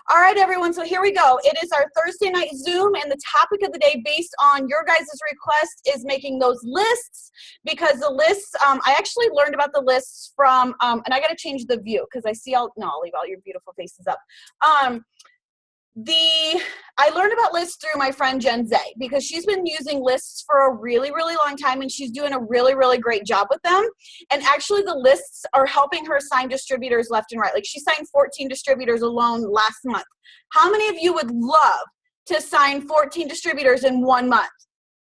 All right, everyone, so here we go. It is our Thursday night Zoom, and the topic of the day, based on your guys' request, is making those lists, because the lists, I actually learned about the lists from, and I got to change the view, because I see I'll leave all your beautiful faces up. I learned about lists through my friend Jen Zay, because she's been using lists for a really, really long time, and she's doing a really, really great job with them. And actually the lists are helping her sign distributors left and right. Like, she signed 14 distributors alone last month. How many of you would love to sign 14 distributors in 1 month,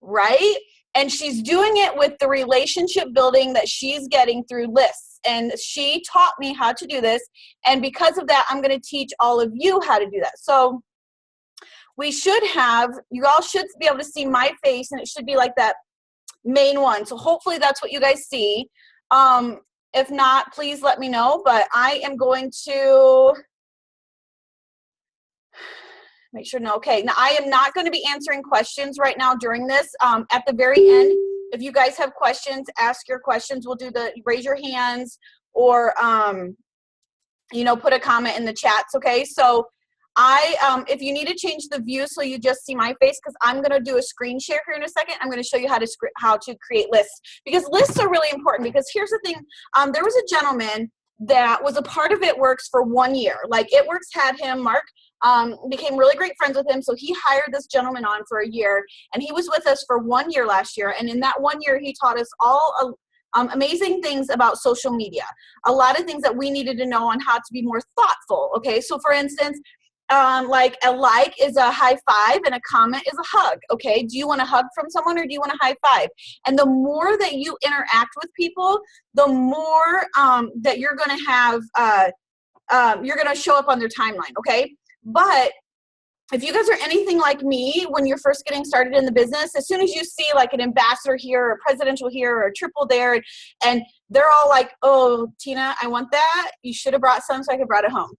right? And she's doing it with the relationship building that she's getting through lists. And she taught me how to do this. And because of that, I'm going to teach all of you how to do that. So you all should be able to see my face, and it should be like that main one. So hopefully that's what you guys see. If not, please let me know. But I am going to make sure, no, okay. Now, I am not going to be answering questions right now during this. At the very end, if you guys have questions, ask your questions. We'll do the raise your hands, or, put a comment in the chats, okay? So if you need to change the view so you just see my face, because I'm going to do a screen share here in a second. I'm going to show you how to create lists, because lists are really important. Because here's the thing. There was a gentleman that was a part of It Works for 1 year. Like, It Works had him, Mark, became really great friends with him. So he hired this gentleman on for a year, and he was with us for 1 year last year. And in that 1 year, he taught us all amazing things about social media, a lot of things that we needed to know on how to be more thoughtful. Okay. So for instance, like a like is a high five and a comment is a hug. Okay. Do you want a hug from someone, or do you want a high five? And the more that you interact with people, the more that you're going to have, you're going to show up on their timeline. Okay. But if you guys are anything like me, when you're first getting started in the business, as soon as you see like an ambassador here, or a presidential here, or a triple there, and they're all like, oh, Tina, I want that. You should have brought some so I could brought it home.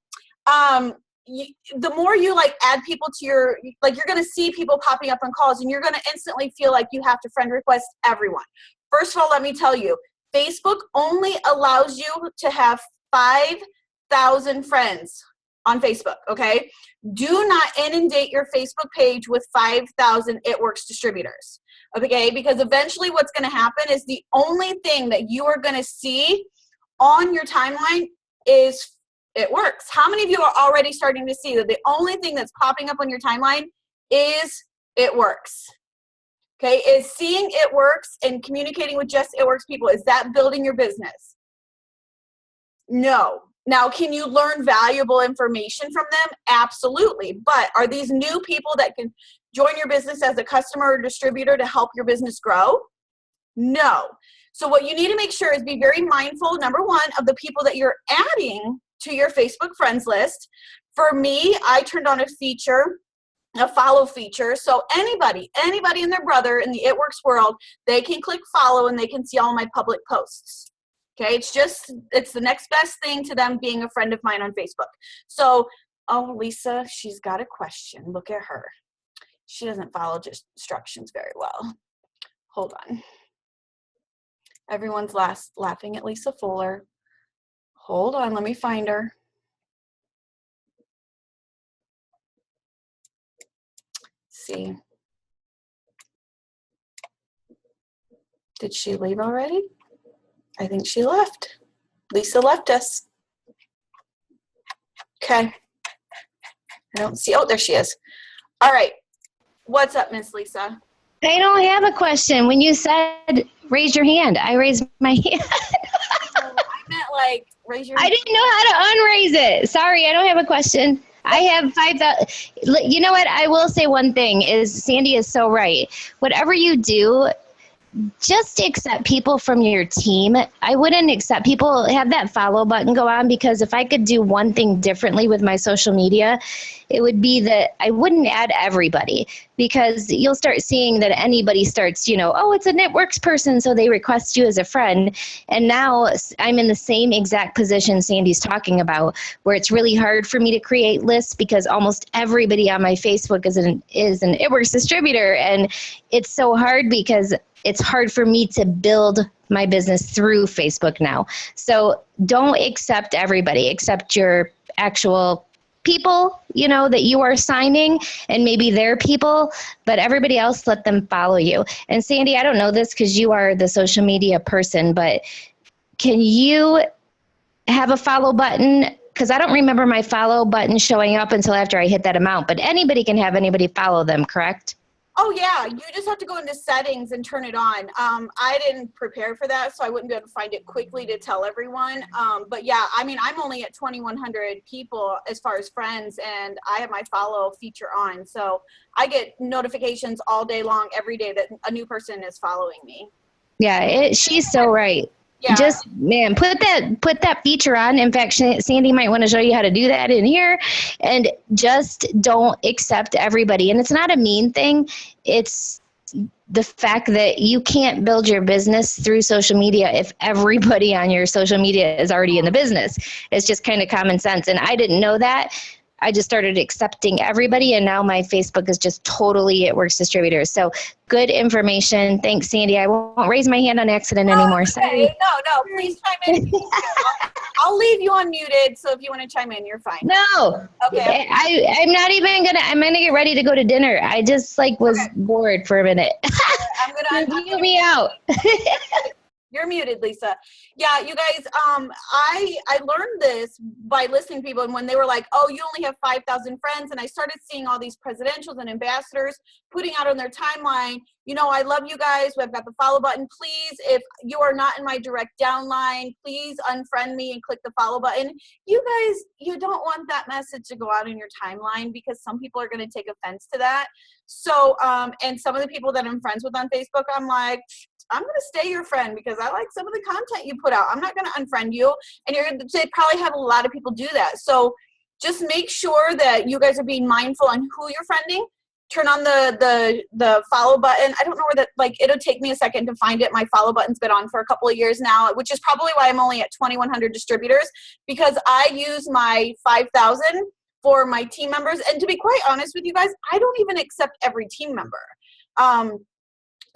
The more you like add people to you're going to see people popping up on calls, and you're going to instantly feel like you have to friend request everyone. First of all, let me tell you, Facebook only allows you to have 5,000 friends on Facebook, okay? Do not inundate your Facebook page with 5,000 It Works distributors, okay? Because eventually what's going to happen is the only thing that you are going to see on your timeline is It Works. How many of you are already starting to see that the only thing that's popping up on your timeline is It Works? Okay, is seeing It Works and communicating with just It Works people, is that building your business? No. Now, can you learn valuable information from them? Absolutely. But are these new people that can join your business as a customer or distributor to help your business grow? No. So what you need to make sure is be very mindful, number one, of the people that you're adding to your Facebook friends list. For me, I turned on a follow feature. So anybody and their brother in the It Works world, they can click follow and they can see all my public posts. Okay, it's the next best thing to them being a friend of mine on Facebook. So, oh, Lisa, she's got a question. Look at her. She doesn't follow just instructions very well. Hold on. Everyone's laughing at Lisa Fuller. Hold on, let me find her. Let's see. Did she leave already? I think she left. Lisa left us. Okay. I don't see. Oh, there she is. All right. What's up, Miss Lisa? I don't have a question. When you said raise your hand, I raised my hand. I meant like raise your hand. I didn't know how to unraise it. Sorry, I don't have a question. I have 5,000. You know what? I will say one thing is Sandy is so right. Whatever you do, just accept people from your team. I wouldn't accept people, have that follow button go on, because if I could do one thing differently with my social media, it would be that I wouldn't add everybody, because you'll start seeing that anybody starts, oh, it's a It Works person, so they request you as a friend. And now I'm in the same exact position Sandy's talking about, where it's really hard for me to create lists because almost everybody on my Facebook is an It Works distributor. And it's so hard because it's hard for me to build my business through Facebook now. So don't accept everybody, accept your actual people, that you are signing, and maybe they're people, but everybody else, let them follow you. And Sandy, I don't know this because you are the social media person, but can you have a follow button? Because I don't remember my follow button showing up until after I hit that amount, but anybody can have anybody follow them, correct? Oh yeah, you just have to go into settings and turn it on. I didn't prepare for that, so I wouldn't be able to find it quickly to tell everyone. But yeah, I mean, I'm only at 2,100 people as far as friends, and I have my follow feature on. So I get notifications all day long, every day that a new person is following me. Yeah, she's so right. Yeah. Just, man, put that feature on. In fact, Sandy might want to show you how to do that in here. And just don't accept everybody. And it's not a mean thing. It's the fact that you can't build your business through social media if everybody on your social media is already in the business. It's just kind of common sense. And I didn't know that. I just started accepting everybody, and now my Facebook is just totally It Works Distributors. So good information. Thanks, Sandy. I won't raise my hand on accident anymore. Okay. Sorry. No, please chime in. I'll leave you unmuted, so if you want to chime in, you're fine. No. Okay. I'm not even I'm gonna get ready to go to dinner. I just was bored for a minute. I'm gonna mute me out. You're muted, Lisa. Yeah, you guys, I learned this by listening to people, and when they were like, oh, you only have 5,000 friends, and I started seeing all these presidentials and ambassadors putting out on their timeline, I love you guys, we've got the follow button. Please, if you are not in my direct downline, please unfriend me and click the follow button. You guys, you don't want that message to go out in your timeline, because some people are going to take offense to that. So, and some of the people that I'm friends with on Facebook, I'm like, I'm going to stay your friend because I like some of the content you put out. I'm not going to unfriend you. And they probably have a lot of people do that. So just make sure that you guys are being mindful on who you're friending. Turn on the follow button. I don't know where that, it'll take me a second to find it. My follow button's been on for a couple of years now, which is probably why I'm only at 2,100 distributors, because I use my 5,000 for my team members. And to be quite honest with you guys, I don't even accept every team member.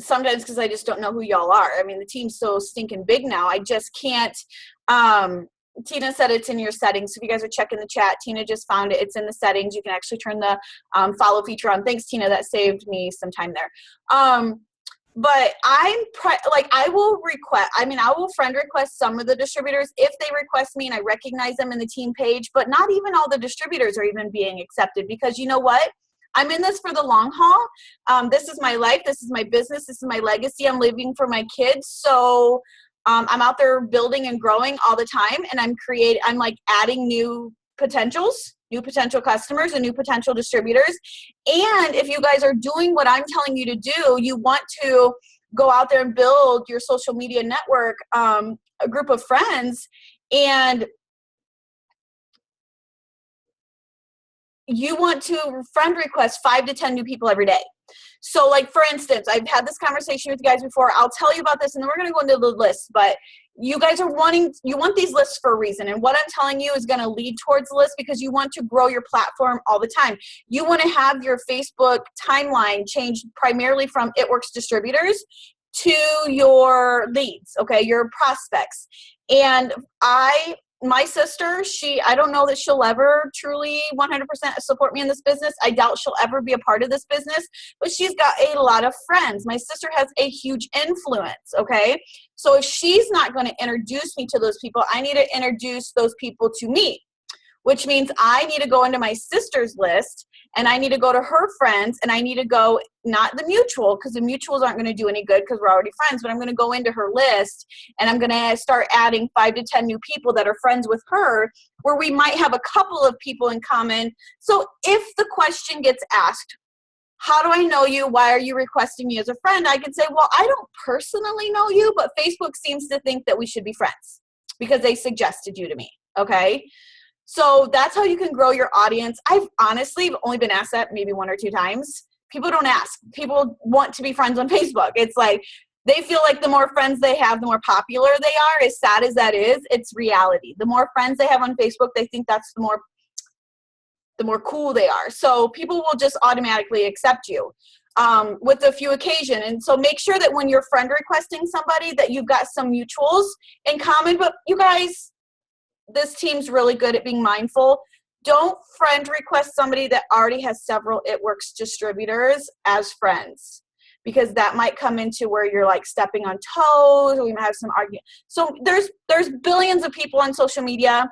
Sometimes because I just don't know who y'all are. I mean, the team's so stinking big now. I just can't. Tina said it's in your settings. So if you guys are checking the chat, Tina just found it. It's in the settings. You can actually turn the follow feature on. Thanks, Tina. That saved me some time there. But I will friend request some of the distributors if they request me and I recognize them in the team page, but not even all the distributors are even being accepted, because you know what? I'm in this for the long haul. This is my life. This is my business. This is my legacy. I'm living for my kids. So I'm out there building and growing all the time. And I'm adding new potential customers and new potential distributors. And if you guys are doing what I'm telling you to do, you want to go out there and build your social media network, a group of friends, and you want to friend request 5 to 10 new people every day. So for instance, I've had this conversation with you guys before. I'll tell you about this and then we're going to go into the list, but you guys you want these lists for a reason. And what I'm telling you is going to lead towards the list, because you want to grow your platform all the time. You want to have your Facebook timeline changed primarily from It Works Distributors to your leads, okay, your prospects. And my sister, I don't know that she'll ever truly 100% support me in this business. I doubt she'll ever be a part of this business, but she's got a lot of friends. My sister has a huge influence, okay? So if she's not going to introduce me to those people, I need to introduce those people to me, which means I need to go into my sister's list and I need to go to her friends, and I need to go, not the mutual, because the mutuals aren't going to do any good because we're already friends, but I'm going to go into her list and I'm going to start adding 5 to 10 new people that are friends with her, where we might have a couple of people in common. So if the question gets asked, how do I know you? Why are you requesting me as a friend? I can say, well, I don't personally know you, but Facebook seems to think that we should be friends because they suggested you to me, okay? So that's how you can grow your audience. I've honestly only been asked that maybe 1 or 2 times. People don't ask. People want to be friends on Facebook. It's they feel like the more friends they have, the more popular they are. As sad as that is, it's reality. The more friends they have on Facebook, they think that's the more cool they are. So people will just automatically accept you with a few occasion. And so make sure that when you're friend requesting somebody that you've got some mutuals in common. But you guys, this team's really good at being mindful. Don't friend request somebody that already has several It Works distributors as friends, because that might come into where you're like stepping on toes, or we might have some argument. So there's billions of people on social media.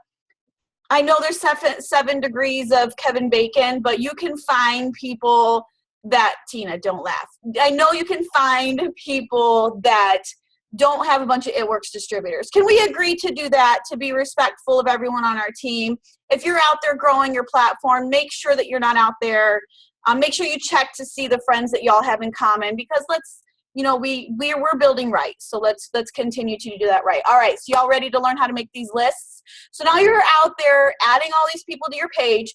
I know there's seven degrees of Kevin Bacon, but you can find people that, Tina, don't laugh. I know you can find people that don't have a bunch of It Works distributors. Can we agree to do that, to be respectful of everyone on our team? If you're out there growing your platform, make sure that you're not out there. Make sure you check to see the friends that y'all have in common, because we're building right. So let's continue to do that right. All right, so y'all ready to learn how to make these lists? So now you're out there adding all these people to your page.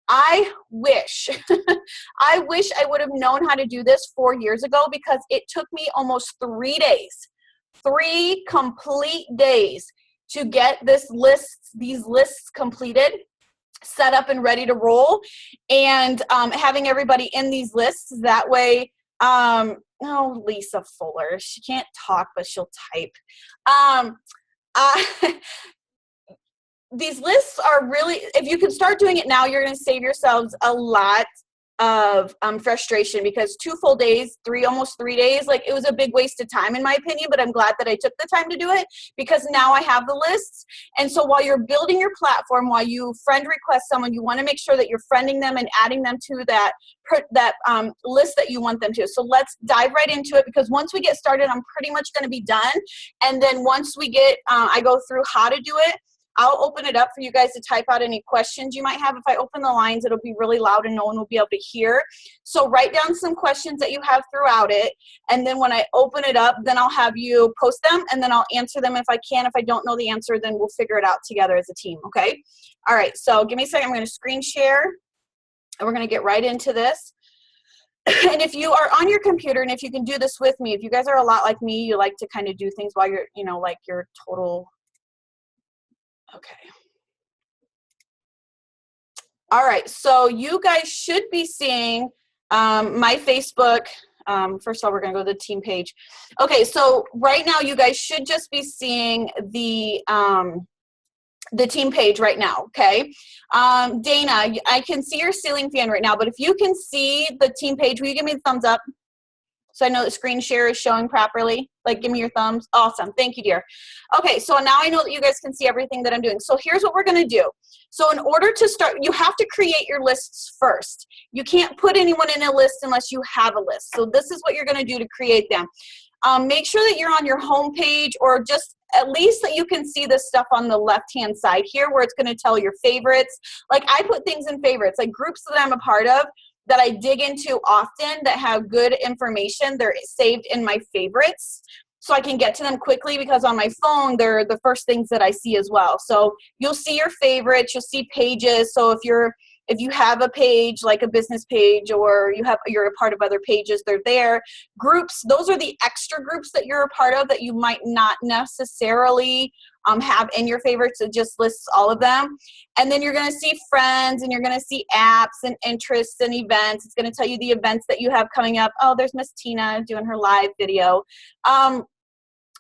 I wish I would have known how to do this 4 years ago, because it took me almost 3 days, 3 complete days to get these lists completed, set up and ready to roll, and having everybody in these lists. That way, Lisa Fuller, she can't talk, but she'll type. These lists are really, if you can start doing it now, you're going to save yourselves a lot of frustration, because 2 full days, almost 3 days, like, it was a big waste of time in my opinion, but I'm glad that I took the time to do it, because now I have the lists. And so while you're building your platform, while you friend request someone, you want to make sure that you're friending them and adding them to that list that you want them to. So let's dive right into it, because once we get started, I'm pretty much going to be done. And then once we get, I go through how to do it, I'll open it up for you guys to type out any questions you might have. If I open the lines, it'll be really loud and no one will be able to hear. So write down some questions that you have throughout it. And then when I open it up, then I'll have you post them, and then I'll answer them if I can. If I don't know the answer, then we'll figure it out together as a team, okay? All right, so give me a second. I'm going to screen share, and we're going to get right into this. And if you are on your computer, and if you can do this with me, if you guys are a lot like me, you like to kind of do things while you're, like your total... Okay. All right, so you guys should be seeing my Facebook. First of all, we're going to go to the team page. Okay, so right now you guys should just be seeing the team page right now, okay? Dana, I can see your ceiling fan right now, but if you can see the team page, will you give me a thumbs up? So I know the screen share is showing properly. Like, give me your thumbs. Awesome. Thank you, dear. Okay, so now I know that you guys can see everything that I'm doing. So here's what we're going to do. So in order to start, you have to create your lists first. You can't put anyone in a list unless you have a list. So this is what you're going to do to create them. Make sure that you're on your home page, or just at least that you can see this stuff on the left-hand side here, where it's going to tell your favorites. Like, I put things in favorites, like groups that I'm a part of, that I dig into often, that have good information. They're saved in my favorites, so I can get to them quickly, because on my phone, they're the first things that I see as well. So you'll see your favorites, you'll see pages. So if you have a page, like a business page, or you're a part of other pages, they're there. Groups, those are the extra groups that you're a part of that you might not necessarily have in your favorites. It just lists all of them. And then you're going to see friends, and you're going to see apps and interests and events. It's going to tell you the events that you have coming up. Oh, there's Miss Tina doing her live video.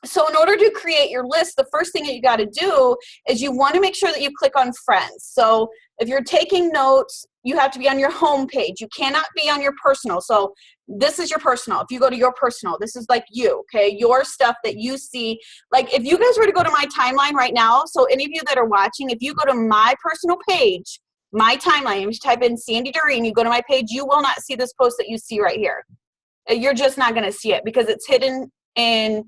So in order to create your list, the first thing that you got to do is you want to make sure that you click on friends. So if you're taking notes, you have to be on your home page. You cannot be on your personal. So this is your personal. If you go to your personal, this is like you, okay? Your stuff that you see. Like, if you guys were to go to my timeline right now, so any of you that are watching, if you go to my personal page, my timeline, if you type in Sandy Doreen, you go to my page, you will not see this post that you see right here. You're just not going to see it, because it's hidden in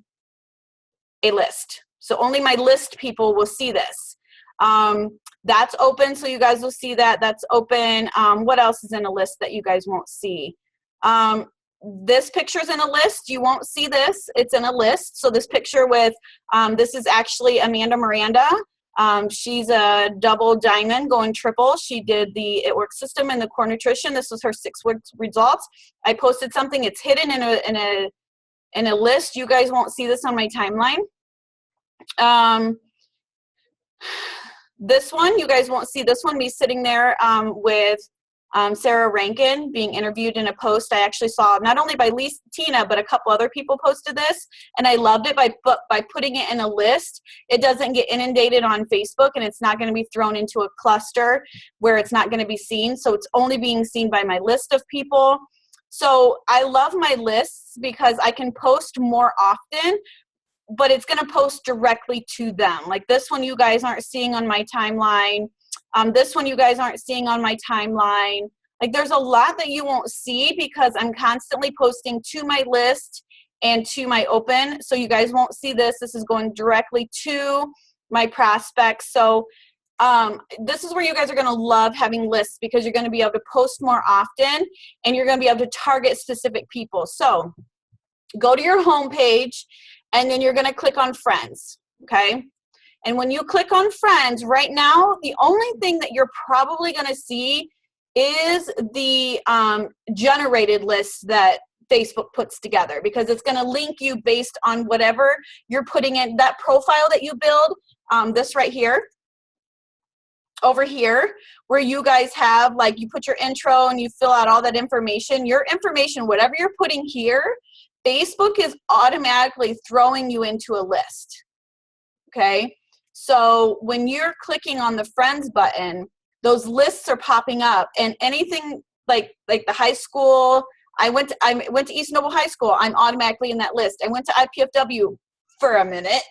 a list. So only my list people will see this. That's open, so you guys will see that. That's open. What else is in a list that you guys won't see? This picture's in a list. You won't see this. It's in a list. So this picture with, this is actually Amanda Miranda. She's a double diamond going triple. She did the It Works system and the core nutrition. This was her 6 weeks results. I posted something. It's hidden in a list. You guys won't see this on my timeline. This one, you guys won't see this one, me sitting there with Sarah Rankin being interviewed in a post I actually saw, not only by Tina, but a couple other people posted this, and I loved it by putting it in a list. It doesn't get inundated on Facebook, and it's not going to be thrown into a cluster where it's not going to be seen. So it's only being seen by my list of people. So I love my lists because I can post more often, but it's going to post directly to them. Like this one you guys aren't seeing on my timeline. This one you guys aren't seeing on my timeline. Like there's a lot that you won't see because I'm constantly posting to my list and to my open. So you guys won't see this. This is going directly to my prospects. So this is where you guys are going to love having lists because you're going to be able to post more often and you're going to be able to target specific people. So go to your home page and then you're going to click on friends. Okay. And when you click on friends right now, the only thing that you're probably going to see is the generated list that Facebook puts together, because it's going to link you based on whatever you're putting in that profile that you build. This right here, over here, where you guys have, like, you put your intro and you fill out all that information. Your information, whatever you're putting here, Facebook is automatically throwing you into a list. Okay. So when you're clicking on the friends button, those lists are popping up, and anything like the high school, I went to East Noble High School, I'm automatically in that list. I went to IPFW for a minute,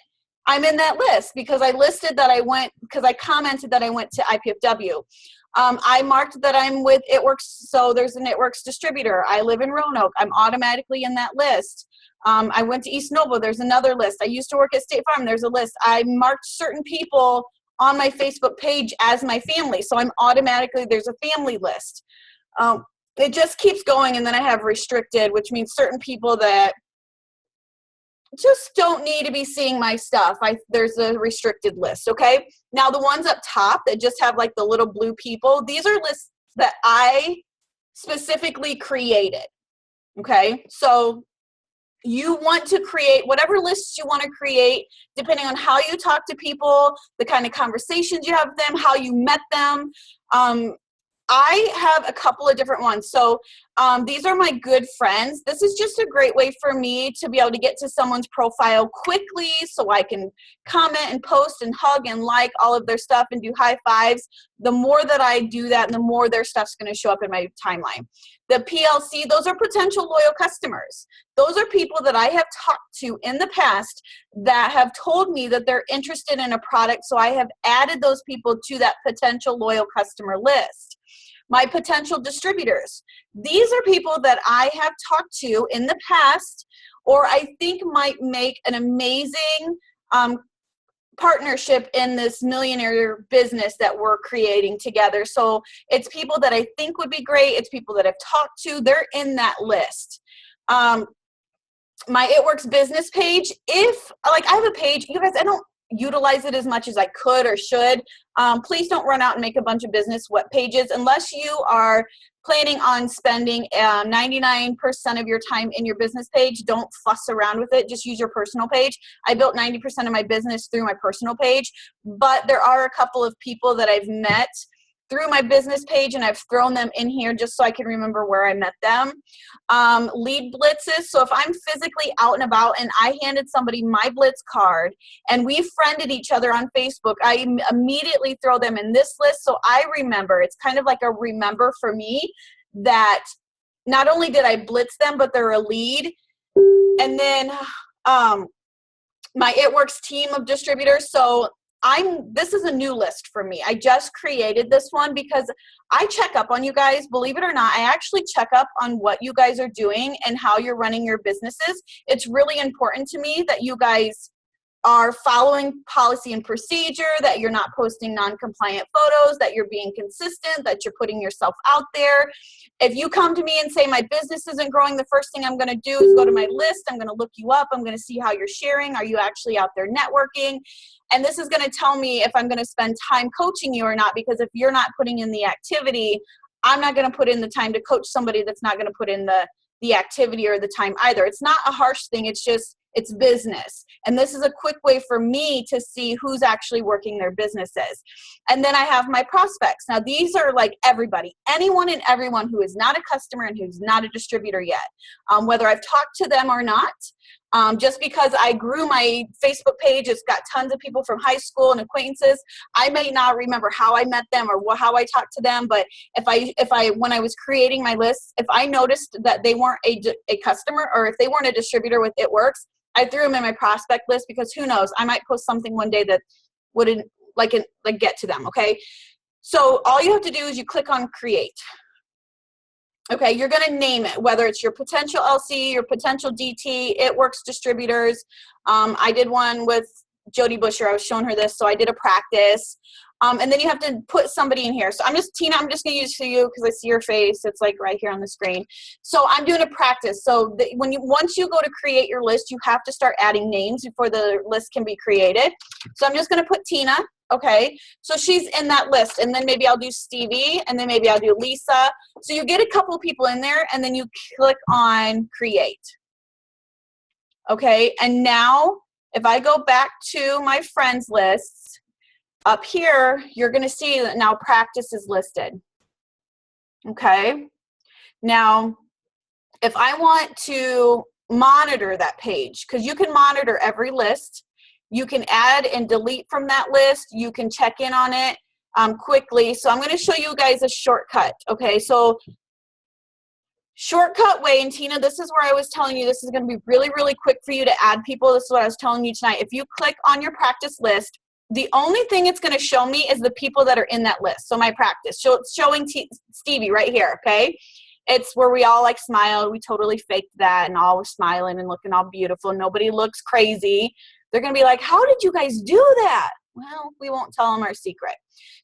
I'm in that list because I listed that because I commented that I went to IPFW. I marked that I'm with It Works, so there's an It Works distributor. I live in Roanoke, I'm automatically in that list. I went to East Noble, there's another list. I used to work at State Farm, there's a list. I marked certain people on my Facebook page as my family, so I'm automatically, there's a family list. It just keeps going, and then I have restricted, which means certain people that just don't need to be seeing my stuff. There's a restricted list, okay? Now the ones up top that just have like the little blue people, these are lists that I specifically created, okay? So you want to create whatever lists you want to create, depending on how you talk to people, the kind of conversations you have with them, how you met them. I have a couple of different ones. So these are my good friends. This is just a great way for me to be able to get to someone's profile quickly so I can comment and post and hug and like all of their stuff and do high fives. The more that I do that, the more their stuff's going to show up in my timeline. The PLC, those are potential loyal customers. Those are people that I have talked to in the past that have told me that they're interested in a product, so I have added those people to that potential loyal customer list. My potential distributors, these are people that I have talked to in the past or I think might make an amazing partnership in this millionaire business that we're creating together. So it's people that I think would be great. It's people that I've talked to. They're in that list. My It Works business page, if like I have a page, you guys, I don't utilize it as much as I could or should. Please don't run out and make a bunch of business web pages unless you are planning on spending 99% of your time in your business page. Don't fuss around with it. Just use your personal page. I built 90% of my business through my personal page, but there are a couple of people that I've met through my business page, and I've thrown them in here just so I can remember where I met them. Lead blitzes. So if I'm physically out and about and I handed somebody my blitz card and we friended each other on Facebook, I immediately throw them in this list so I remember. It's kind of like a remember for me that not only did I blitz them, but they're a lead. And then my It Works team of distributors. So this is a new list for me. I just created this one because I check up on you guys. Believe it or not, I actually check up on what you guys are doing and how you're running your businesses. It's really important to me that you guys are following policy and procedure, that you're not posting non-compliant photos, that you're being consistent, that you're putting yourself out there. If you come to me and say my business isn't growing, the first thing I'm going to do is go to my list. I'm going to look you up. I'm going to see how you're sharing. Are you actually out there networking? And this is going to tell me if I'm going to spend time coaching you or not, because if you're not putting in the activity, I'm not going to put in the time to coach somebody that's not going to put in the the activity or the time either. It's not a harsh thing. It's just, it's business. And this is a quick way for me to see who's actually working their businesses. And then I have my prospects. Now, these are like everybody, anyone and everyone who is not a customer and who's not a distributor yet, whether I've talked to them or not. Just because I grew my Facebook page, it's got tons of people from high school and acquaintances. I may not remember how I met them or how I talked to them, but when I was creating my list, if I noticed that they weren't a customer or if they weren't a distributor with It Works, I threw them in my prospect list, because who knows, I might post something one day that wouldn't get to them. Okay, so all you have to do is you click on create. Okay, you're going to name it, whether it's your potential LC, your potential DT, It Works distributors. I did one with Jody Busher. I was showing her this, so I did a practice. And then you have to put somebody in here. So Tina, I'm just going to use for you because I see your face. It's like right here on the screen. So I'm doing a practice. So once you go to create your list, you have to start adding names before the list can be created. So I'm just going to put Tina. Okay, so she's in that list, and then maybe I'll do Stevie, and then maybe I'll do Lisa. So you get a couple people in there, and then you click on create. Okay, and now if I go back to my friends list, up here, you're going to see that now practice is listed. Okay, now if I want to monitor that page, because you can monitor every list, you can add and delete from that list. You can check in on it quickly. So I'm going to show you guys a shortcut. Okay, so shortcut way, and Tina, this is where I was telling you this is going to be really, really quick for you to add people. This is what I was telling you tonight. If you click on your practice list, the only thing it's going to show me is the people that are in that list. So my practice. So it's showing Stevie right here, okay? It's where we all like smiled. We totally faked that and all was smiling and looking all beautiful. Nobody looks crazy. They're going to be like, how did you guys do that? Well, we won't tell them our secret.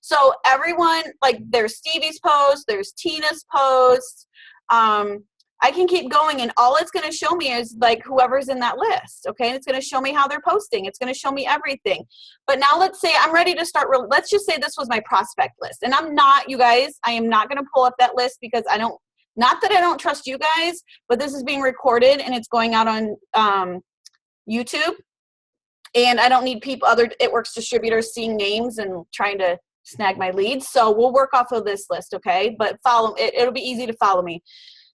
So everyone, like there's Stevie's post, there's Tina's post. I can keep going, and all it's going to show me is like whoever's in that list. Okay. And it's going to show me how they're posting. It's going to show me everything. But now let's say I'm ready to start. Let's just say this was my prospect list, and I'm not, you guys, I am not going to pull up that list because not that I don't trust you guys, but this is being recorded and it's going out on YouTube. And I don't need other It Works distributors seeing names and trying to snag my leads. So we'll work off of this list, okay? But it'll be easy to follow me.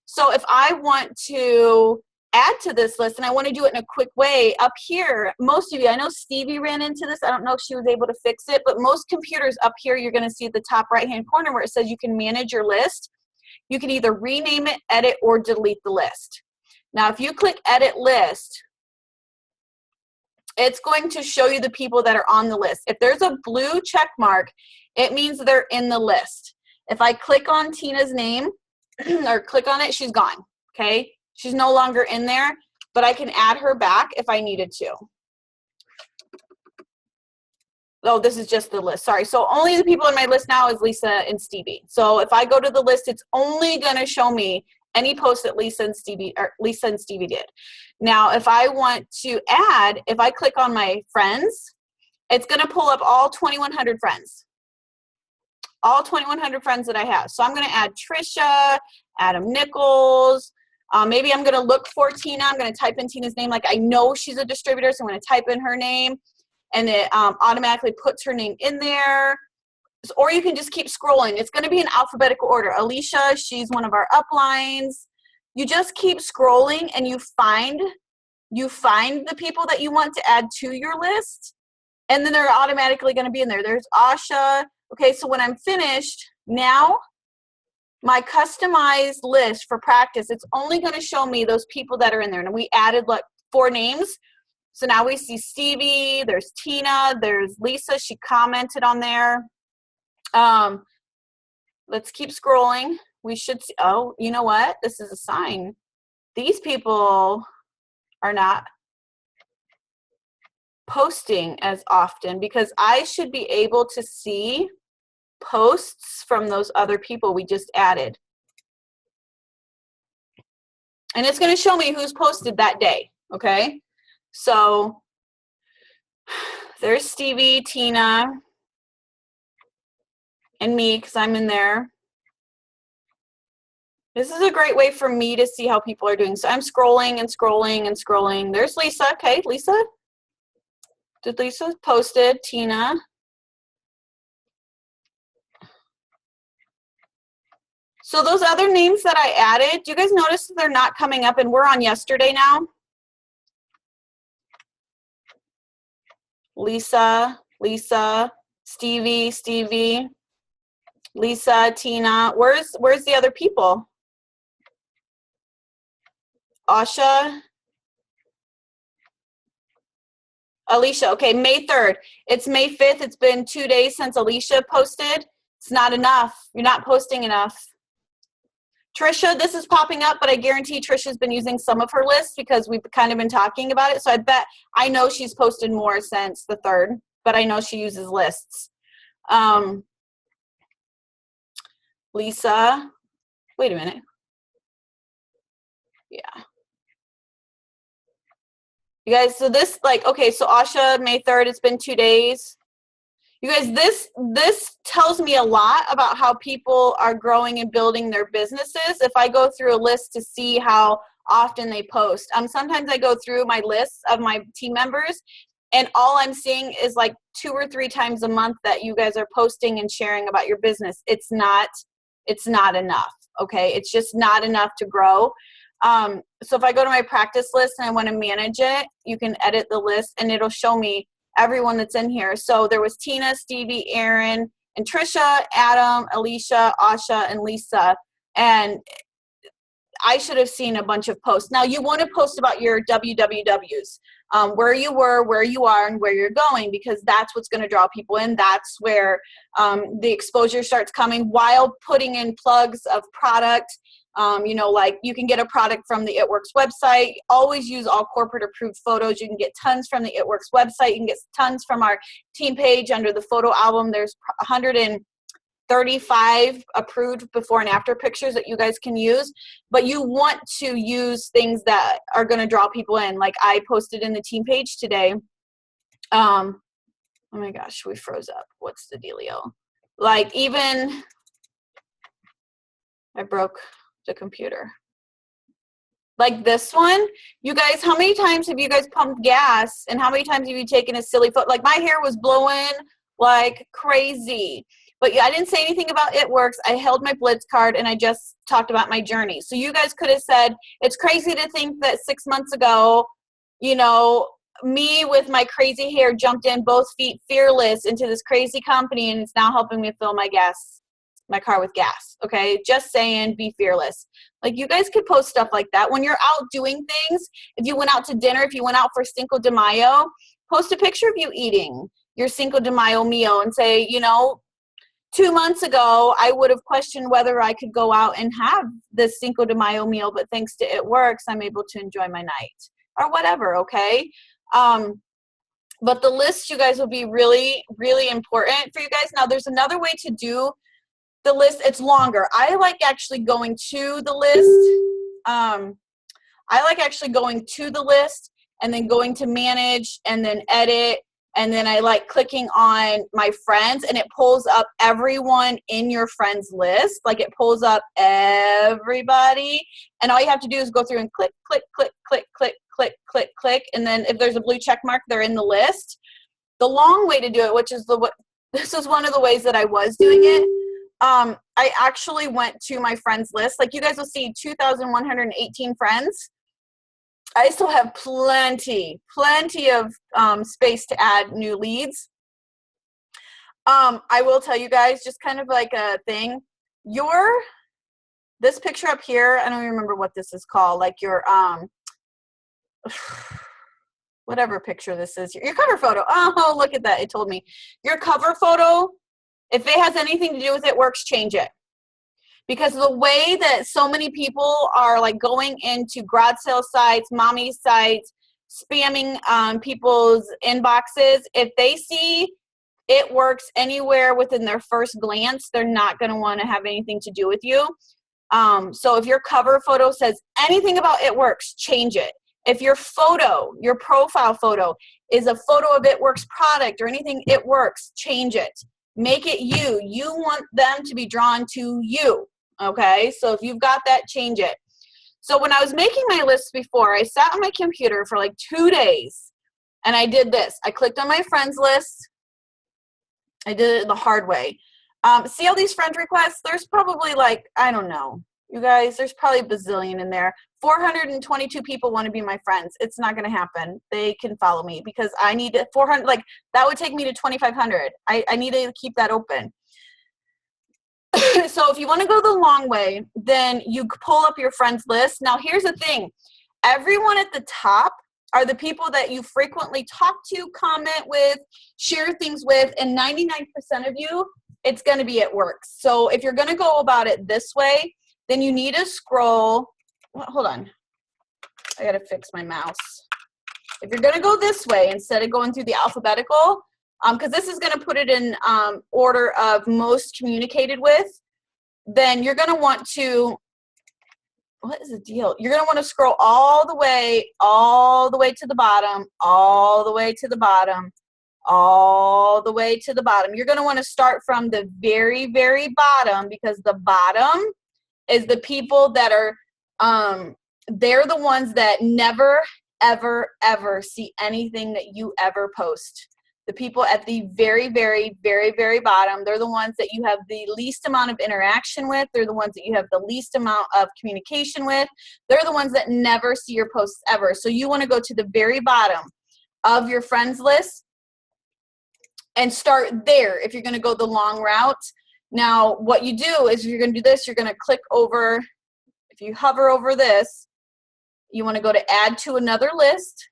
So if I want to add to this list and I want to do it in a quick way, up here, most of you, I know Stevie ran into this. I don't know if she was able to fix it, but most computers up here, you're going to see at the top right-hand corner where it says you can manage your list. You can either rename it, edit, or delete the list. Now, if you click Edit List, it's going to show you the people that are on the list. If there's a blue check mark, it means they're in the list. If I click on Tina's name or click on it, she's gone, okay? She's no longer in there, but I can add her back if I needed to. Oh, this is just the list, sorry. So only the people in my list now is Lisa and Stevie. So if I go to the list, it's only gonna show me any post that Lisa and Stevie did. Now, if I want to add, if I click on my friends, it's going to pull up all 2,100 friends. All 2,100 friends that I have. So I'm going to add Trisha, Adam Nichols. Maybe I'm going to look for Tina. I'm going to type in Tina's name. Like I know she's a distributor, so I'm going to type in her name, and it automatically puts her name in there. Or you can just keep scrolling. It's going to be in alphabetical order. Alicia, she's one of our uplines. You just keep scrolling and you find the people that you want to add to your list, and then they're automatically going to be in there. There's Asha. Okay, so when I'm finished, now my customized list for practice, it's only going to show me those people that are in there. And we added like 4 names. So now we see Stevie, there's Tina, there's Lisa. She commented on there. Let's keep scrolling. We should see, oh, you know what? This is a sign. These people are not posting as often, because I should be able to see posts from those other people we just added. And it's going to show me who's posted that day, okay? So there's Stevie, Tina, and me, because I'm in there. This is a great way for me to see how people are doing. So I'm scrolling and scrolling and scrolling. There's Lisa. Okay, Lisa. Did Lisa posted? Tina. So those other names that I added, do you guys notice that they're not coming up? And we're on yesterday now. Lisa, Lisa, Stevie, Stevie, Lisa, Tina. Where's the other people? Asha, Alicia. Okay, May 3rd. It's May 5th. It's been 2 days since Alicia posted. It's not enough. You're not posting enough. Trisha, this is popping up, but I guarantee Trisha's been using some of her lists because we've kind of been talking about it. So I know she's posted more since the 3rd, but I know she uses lists. Lisa, wait a minute. Yeah. You guys, so this, like, okay, so Asha, May 3rd, it's been 2 days. You guys, this tells me a lot about how people are growing and building their businesses. If I go through a list to see how often they post. Sometimes I go through my lists of my team members, and all I'm seeing is like 2 or 3 times a month that you guys are posting and sharing about your business. It's not enough, okay? It's just not enough to grow. So if I go to my practice list and I want to manage it, you can edit the list and it'll show me everyone that's in here. So there was Tina, Stevie, Aaron, and Trisha, Adam, Alicia, Asha, and Lisa. And I should have seen a bunch of posts. Now you want to post about your WWWs, where you were, where you are, and where you're going, because that's what's going to draw people in. That's where the exposure starts coming, while putting in plugs of product. You know, like you can get a product from the It Works website. Always use all corporate approved photos. You can get tons from the It Works website. You can get tons from our team page under the photo album. There's 135 approved before and after pictures that you guys can use. But you want to use things that are going to draw people in. Like I posted in the team page today. Oh my gosh, we froze up. What's the dealio? Like even, I broke the computer. Like this one, you guys, how many times have you guys pumped gas and how many times have you taken a silly photo? Like my hair was blowing like crazy, but I didn't say anything about It Works. I held my Blitz card and I just talked about my journey. So you guys could have said, it's crazy to think that 6 months ago, you know, me with my crazy hair jumped in both feet fearless into this crazy company and it's now helping me fill my car with gas. Okay, just saying, be fearless. Like you guys could post stuff like that when you're out doing things. If you went out to dinner, if you went out for Cinco de Mayo, post a picture of you eating your Cinco de Mayo meal and say, you know, 2 months ago I would have questioned whether I could go out and have this Cinco de Mayo meal, but thanks to It Works, I'm able to enjoy my night or whatever. Okay. But the list, you guys, will be really, really important for you guys. Now there's another way to do the list. It's longer. I like actually going to the list. I like actually going to the list and then going to manage and then edit. And then I like clicking on my friends and it pulls up everyone in your friends list. Like it pulls up everybody. And all you have to do is go through and click, click, click, click, click, click, click, click. And then if there's a blue check mark, they're in the list. The long way to do it, which is this is one of the ways that I was doing it. I actually went to my friends list. Like you guys will see 2,118 friends. I still have plenty of space to add new leads. I will tell you guys, just kind of like a thing, this picture up here, I don't even remember what this is called, like your whatever picture this is, your cover photo. Oh, look at that, it told me. Your cover photo, if it has anything to do with It Works, change it. Because the way that so many people are like going into garage sale sites, mommy sites, spamming people's inboxes, if they see It Works anywhere within their first glance, they're not going to want to have anything to do with you. So if your cover photo says anything about It Works, change it. If your photo, your profile photo, is a photo of It Works product or anything It Works, change it. Make it you. You want them to be drawn to you. Okay, so if you've got that, change it. So when I was making my list before, I sat on my computer for like 2 days and I did this. I clicked on my friends list. I did it the hard way. See all these friend requests? There's probably like, I don't know, you guys, there's probably a bazillion in there. 422 people want to be my friends. It's not going to happen. They can follow me because I need 400, like that would take me to 2,500. I need to keep that open. So if you want to go the long way, then you pull up your friends list. Now here's the thing. Everyone at the top are the people that you frequently talk to, comment with, share things with, and 99% of you, it's going to be at work. So if you're going to go about it this way, then you need to scroll. Well, hold on. I got to fix my mouse. If you're going to go this way instead of going through the alphabetical, because this is going to put it in order of most communicated with, then you're going to want to, what is the deal? You're going to want to scroll all the way to the bottom, all the way to the bottom, all the way to the bottom. You're going to want to start from the very, very bottom, because the bottom is the people that are, they're the ones that never, ever, ever see anything that you ever post. The people at the very, very, very, very bottom, they're the ones that you have the least amount of interaction with. They're the ones that you have the least amount of communication with. They're the ones that never see your posts ever. So you want to go to the very bottom of your friends list and start there if you're going to go the long route. Now, what you do is you're going to do this. You're going to click over. If you hover over this, you want to go to add to another list.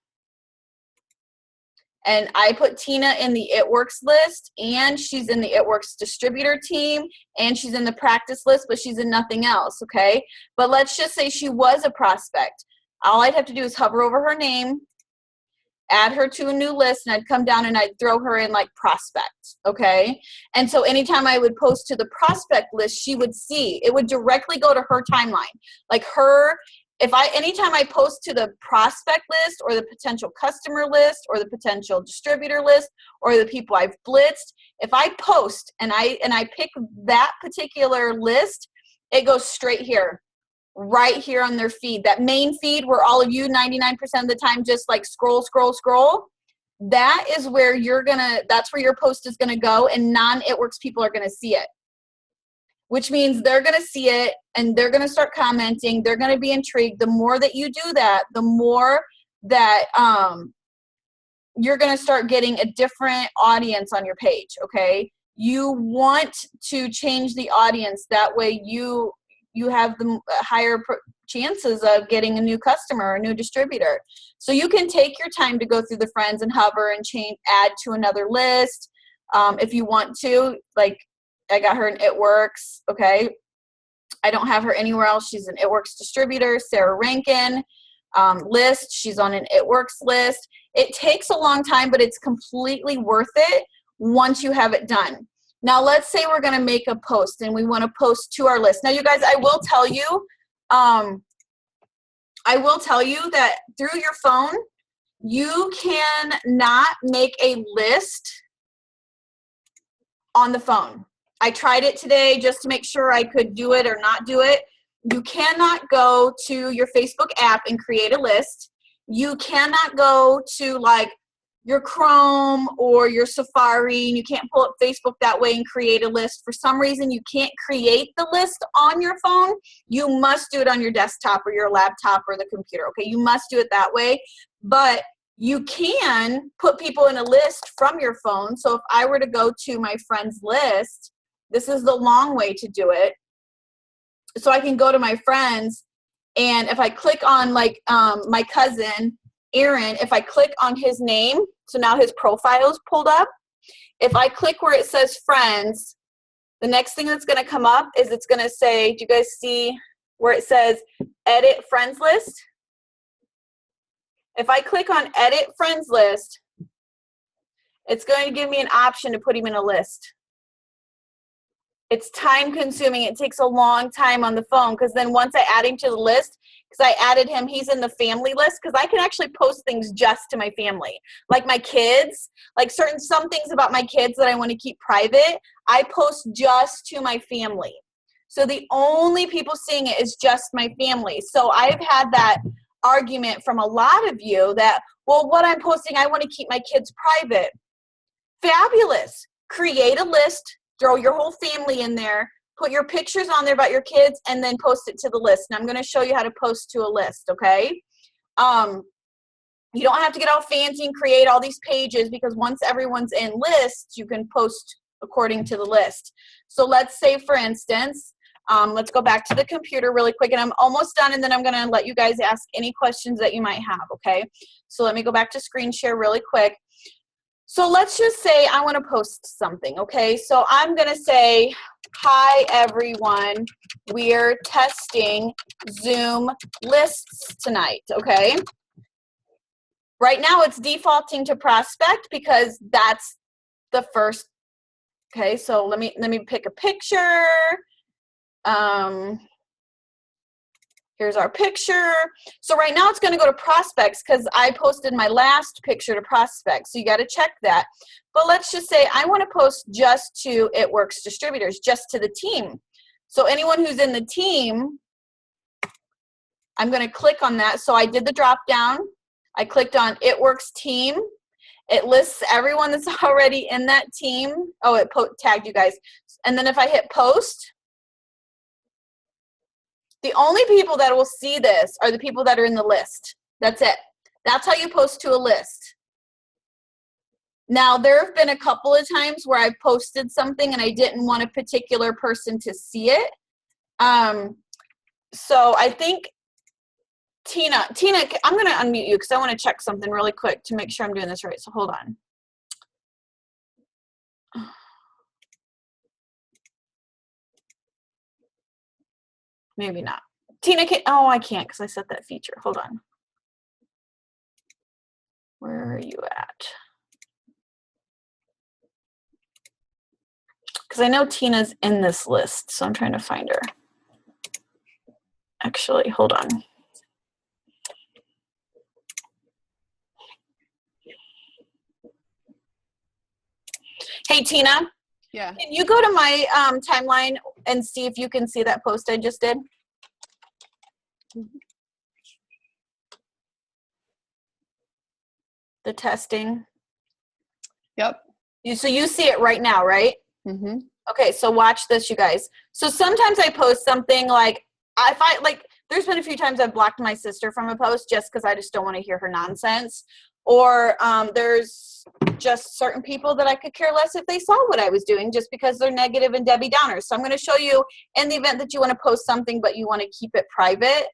And I put Tina in the It Works list, and she's in the It Works distributor team, and she's in the practice list, but she's in nothing else, okay? But let's just say she was a prospect. All I'd have to do is hover over her name, add her to a new list, and I'd come down and I'd throw her in like prospect, okay? And so anytime I would post to the prospect list, she would see. It would directly go to her timeline. Like her, anytime I post to the prospect list or the potential customer list or the potential distributor list or the people I've blitzed, if I post and I pick that particular list, it goes straight here, right here on their feed. That main feed where all of you 99% of the time just like scroll, scroll, scroll. That is where that's where your post is gonna go, and non-It Works people are gonna see it. Which means they're going to see it and they're going to start commenting. They're going to be intrigued. The more that you do that, the more that you're going to start getting a different audience on your page, okay? You want to change the audience. That way you have the higher chances of getting a new customer or a new distributor. So you can take your time to go through the friends and hover and add to another list if you want to. Like, I got her in It Works, okay? I don't have her anywhere else. She's an It Works distributor. Sarah Rankin list. She's on an It Works list. It takes a long time, but it's completely worth it once you have it done. Now, let's say we're going to make a post and we want to post to our list. Now, you guys, I will tell you that through your phone, you cannot make a list on the phone. I tried it today just to make sure I could do it or not do it. You cannot go to your Facebook app and create a list. You cannot go to like your Chrome or your Safari, and you can't pull up Facebook that way and create a list. For some reason, you can't create the list on your phone. You must do it on your desktop or your laptop or the computer, okay? You must do it that way. But you can put people in a list from your phone. So if I were to go to my friends list, this is the long way to do it. So I can go to my friends, and if I click on like my cousin, Aaron, if I click on his name, so now his profile is pulled up. If I click where it says friends, the next thing that's going to come up is it's going to say, do you guys see where it says edit friends list? If I click on edit friends list, it's going to give me an option to put him in a list. It's time consuming. It takes a long time on the phone, because then once I add him to the list, because I added him, he's in the family list, because I can actually post things just to my family. Like my kids, like some things about my kids that I want to keep private, I post just to my family. So the only people seeing it is just my family. So I've had that argument from a lot of you that, well, what I'm posting, I want to keep my kids private. Fabulous. Create a list, throw your whole family in there, put your pictures on there about your kids, and then post it to the list. And I'm going to show you how to post to a list, okay? You don't have to get all fancy and create all these pages, because once everyone's in lists, you can post according to the list. So let's say, for instance, let's go back to the computer really quick, and I'm almost done, and then I'm going to let you guys ask any questions that you might have, okay? So let me go back to screen share really quick. So let's just say I want to post something, okay? So I'm going to say, hi, everyone. We're testing Zoom lists tonight, okay? Right now it's defaulting to prospect because that's the first. Okay, so let me pick a picture. Here's our picture. So right now it's going to go to prospects because I posted my last picture to prospects. So you got to check that. But let's just say I want to post just to It Works distributors, just to the team. So anyone who's in the team, I'm going to click on that. So I did the drop down. I clicked on It Works team. It lists everyone that's already in that team. Oh, it tagged you guys. And then if I hit post, the only people that will see this are the people that are in the list. That's it. That's how you post to a list. Now, there have been a couple of times where I posted something and I didn't want a particular person to see it. So I think Tina, I'm going to unmute you because I want to check something really quick to make sure I'm doing this right. So hold on. Maybe not. Tina, I can't because I set that feature. Hold on. Where are you at? Because I know Tina's in this list, so I'm trying to find her. Actually, hold on. Hey, Tina. Yeah. Can you go to my timeline and see if you can see that post I just did? The testing. Yep. So you see it right now, right? Mm-hmm. Okay, so watch this, you guys. So sometimes I post something like, there's been a few times I've blocked my sister from a post just because I just don't want to hear her nonsense. Or there's just certain people that I could care less if they saw what I was doing just because they're negative and Debbie Downers. So I'm going to show you in the event that you want to post something but you want to keep it private,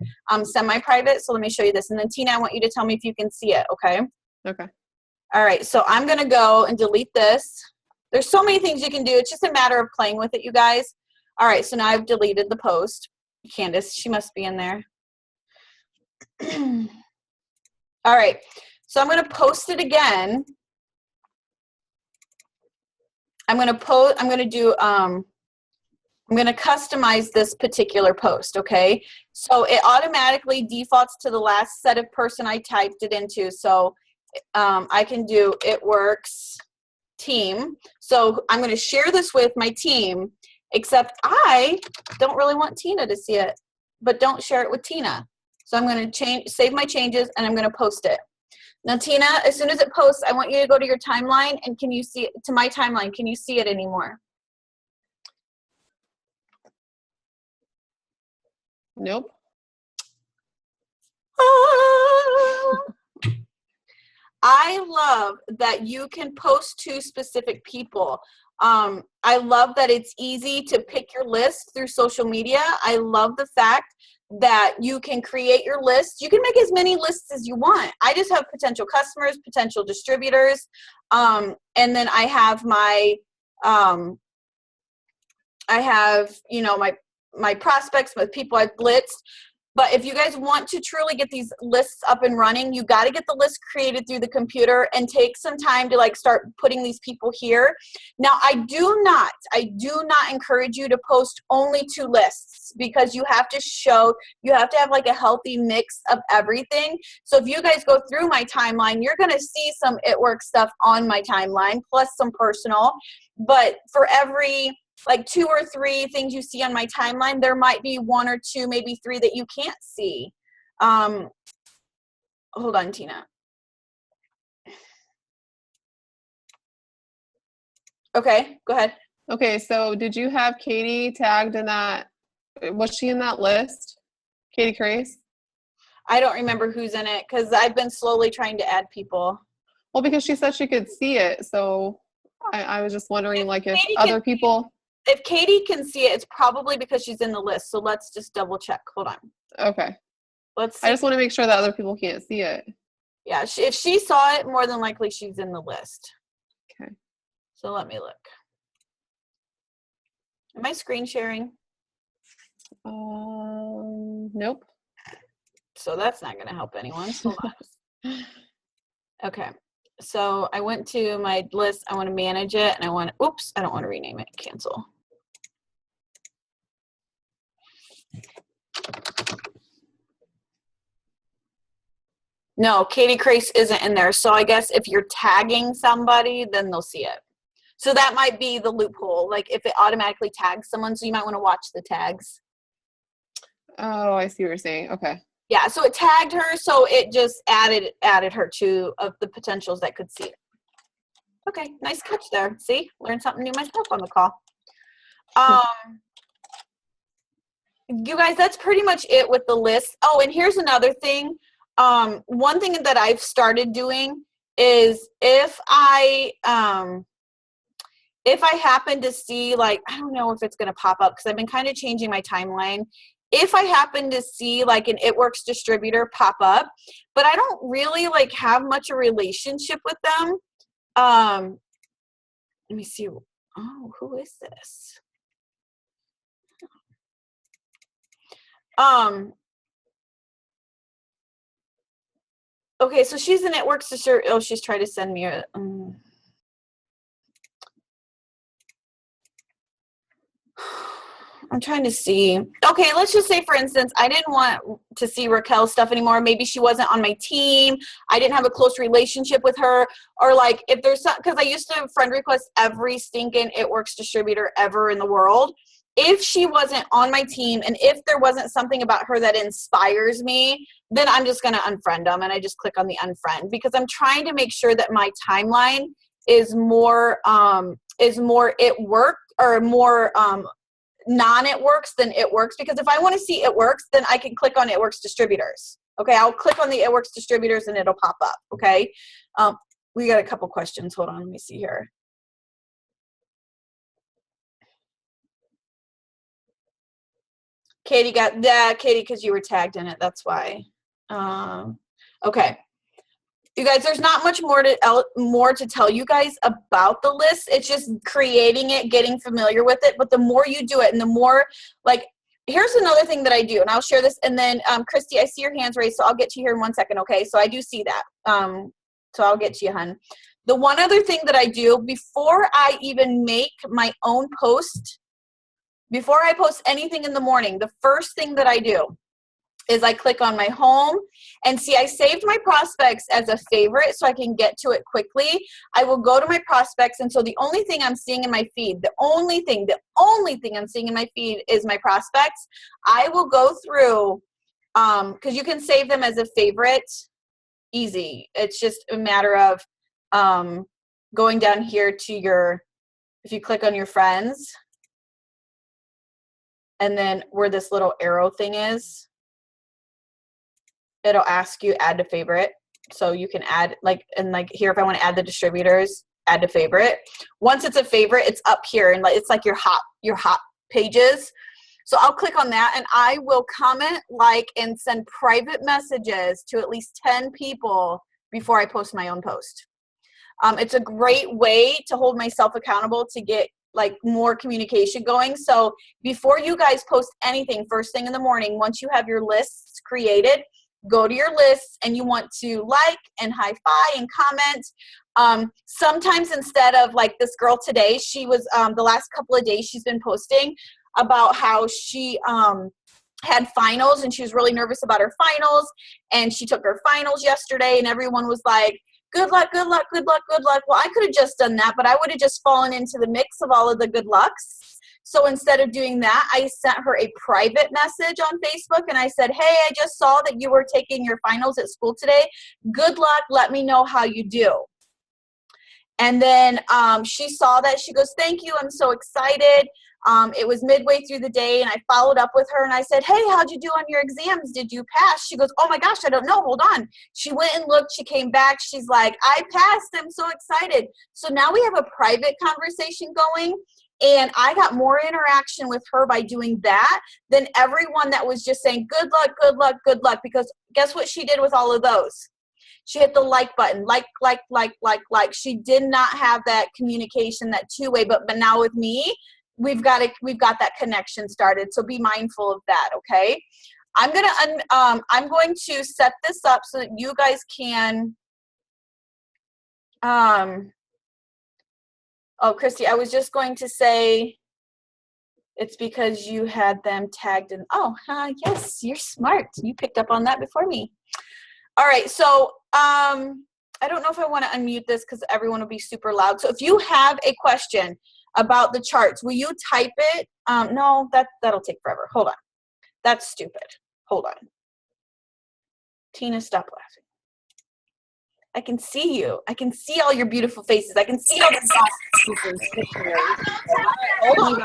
semi-private. So let me show you this. And then Tina, I want you to tell me if you can see it, okay? Okay. All right, so I'm going to go and delete this. There's so many things you can do. It's just a matter of playing with it, you guys. All right, so now I've deleted the post. Candace, she must be in there. All right, so I'm going to post it again. I'm going to customize this particular post, okay? So it automatically defaults to the last set of person I typed it into. So I can do It Works team. So I'm going to share this with my team, except I don't really want Tina to see it, but don't share it with Tina. So I'm going to save my changes, and I'm going to post it. Now, Tina, as soon as it posts, I want you to go to your timeline, and can you see it, to my timeline? Can you see it anymore? Nope. I love that you can post to specific people. I love that it's easy to pick your list through social media. I love the fact that you can create your list. You can make as many lists as you want. I just have potential customers, potential distributors, and then I have my, my prospects, my people I've blitzed. But if you guys want to truly get these lists up and running, you got to get the list created through the computer and take some time to start putting these people here. Now, I do not encourage you to post only 2 lists because you have to have like a healthy mix of everything. So if you guys go through my timeline, you're going to see some It Works stuff on my timeline plus some personal. But for every like 2 or 3 things you see on my timeline, there might be 1 or 2, maybe 3 that you can't see. Hold on, Tina. Okay, go ahead. Okay, so did you have Katie tagged in that? Was she in that list? Katie Crace? I don't remember who's in it because I've been slowly trying to add people. Well, because she said she could see it, so I was just wondering, like, if Katie other people. If Katie can see it, it's probably because she's in the list. So let's just double check. Hold on. Okay. Let's see. I just want to make sure that other people can't see it. Yeah, if she saw it, more than likely she's in the list. Okay. So let me look. Am I screen sharing? Nope. So that's not going to help anyone. Hold on. Okay. So I went to my list. I want to manage it, and I want to, oops, I don't want to rename it. Cancel. No, Katie Crace isn't in there. So I guess if you're tagging somebody, then they'll see it. So that might be the loophole. Like if it automatically tags someone, so you might want to watch the tags. Oh, I see what you're saying. Okay. Yeah, so it tagged her, so it just added her to of the potentials that could see it. Okay, nice catch there. See, learned something new myself on the call. You guys, that's pretty much it with the list. Oh, and here's another thing. One thing that I've started doing is if I happen to see, like, I don't know if it's going to pop up because I've been kind of changing my timeline. If I happen to see like an It Works distributor pop up, but I don't really like have much a relationship with them. Let me see. Oh, who is this? Okay, so she's an It Works distributor. Oh, she's trying to send me a. I'm trying to see. Okay, let's just say, for instance, I didn't want to see Raquel's stuff anymore. Maybe she wasn't on my team. I didn't have a close relationship with her. Or like if there's some, because I used to friend request every stinking It Works distributor ever in the world. If she wasn't on my team and if there wasn't something about her that inspires me, then I'm just going to unfriend them. And I just click on the unfriend because I'm trying to make sure that my timeline is more It Work or more non-It Works than It Works, because if I want to see It Works, then I can click on It Works distributors. Okay, I'll click on the It Works distributors and it'll pop up. Okay, we got a couple questions. Hold on, let me see here. Katie got that. Katie, because you were tagged in it, that's why. Okay. You guys, there's not much more to tell you guys about the list. It's just creating it, getting familiar with it. But the more you do it and the more, like, here's another thing that I do, and I'll share this. And then, Christy, I see your hands raised, so I'll get to you here in 1 second, okay? So I do see that. So I'll get to you, hun. The one other thing that I do before I even make my own post, before I post anything in the morning, the first thing that I do is I click on my home and see I saved my prospects as a favorite so I can get to it quickly. I will go to my prospects, and so the only thing I'm seeing in my feed, the only thing I'm seeing in my feed is my prospects. I will go through, because you can save them as a favorite, easy. It's just a matter of going down here to your, if you click on your friends, and then where this little arrow thing is, it'll ask you add to favorite. So you can add, like, and like here, if I want to add the distributors, add to favorite. Once it's a favorite, it's up here, and it's like your hot pages. So I'll click on that, and I will comment, like, and send private messages to at least 10 people before I post my own post. It's a great way to hold myself accountable to get like more communication going. So before you guys post anything first thing in the morning, once you have your lists created, go to your lists and you want to like and high-five and comment. Sometimes instead of like this girl today, she was the last couple of days she's been posting about how she had finals and she was really nervous about her finals, and she took her finals yesterday and everyone was like, good luck, good luck, good luck, good luck. Well, I could have just done that, but I would have just fallen into the mix of all of the good lucks. So instead of doing that, I sent her a private message on Facebook and I said, hey, I just saw that you were taking your finals at school today. Good luck. Let me know how you do. And then she saw that. She goes, thank you. I'm so excited. It was midway through the day and I followed up with her and I said, hey, how'd you do on your exams? Did you pass? She goes, oh my gosh, I don't know. Hold on. She went and looked. She came back. She's like, I passed. I'm so excited. So now we have a private conversation going. And I got more interaction with her by doing that than everyone that was just saying, good luck, good luck, good luck. Because guess what she did with all of those? She hit the like button, like. She did not have that communication, that two-way, but now with me, we've got that connection started. So be mindful of that, okay? I'm going to set this up so that you guys can, oh, Christy, I was just going to say it's because you had them tagged in. Oh, yes, you're smart. You picked up on that before me. All right, so I don't know if I want to unmute this because everyone will be super loud. So if you have a question about the charts, will you type it? No, that'll take forever. Hold on. That's stupid. Hold on. Tina, stop laughing. I can see you. I can see all your beautiful faces. I can see all the Hold on.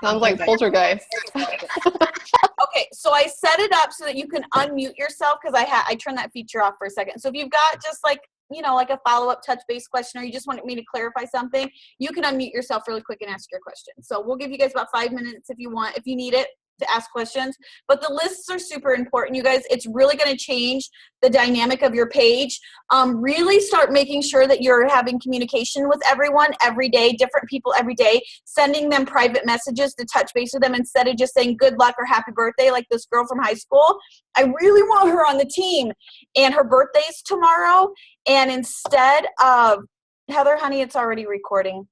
Sounds like poltergeist. Okay, so I set it up so that you can unmute yourself because I turned that feature off for a second. So if you've got just like, you know, like a follow-up touch-base question or you just wanted me to clarify something, you can unmute yourself really quick and ask your question. So we'll give you guys about 5 minutes if you want, if you need it to ask questions. But the lists are super important, you guys. It's really going to change the dynamic of your page. Really start making sure that you're having communication with everyone every day, different people every day, sending them private messages to touch base with them instead of just saying good luck or happy birthday like this girl from high school. I really want her on the team, and her birthday's tomorrow. And instead of, Heather, honey, it's already recording.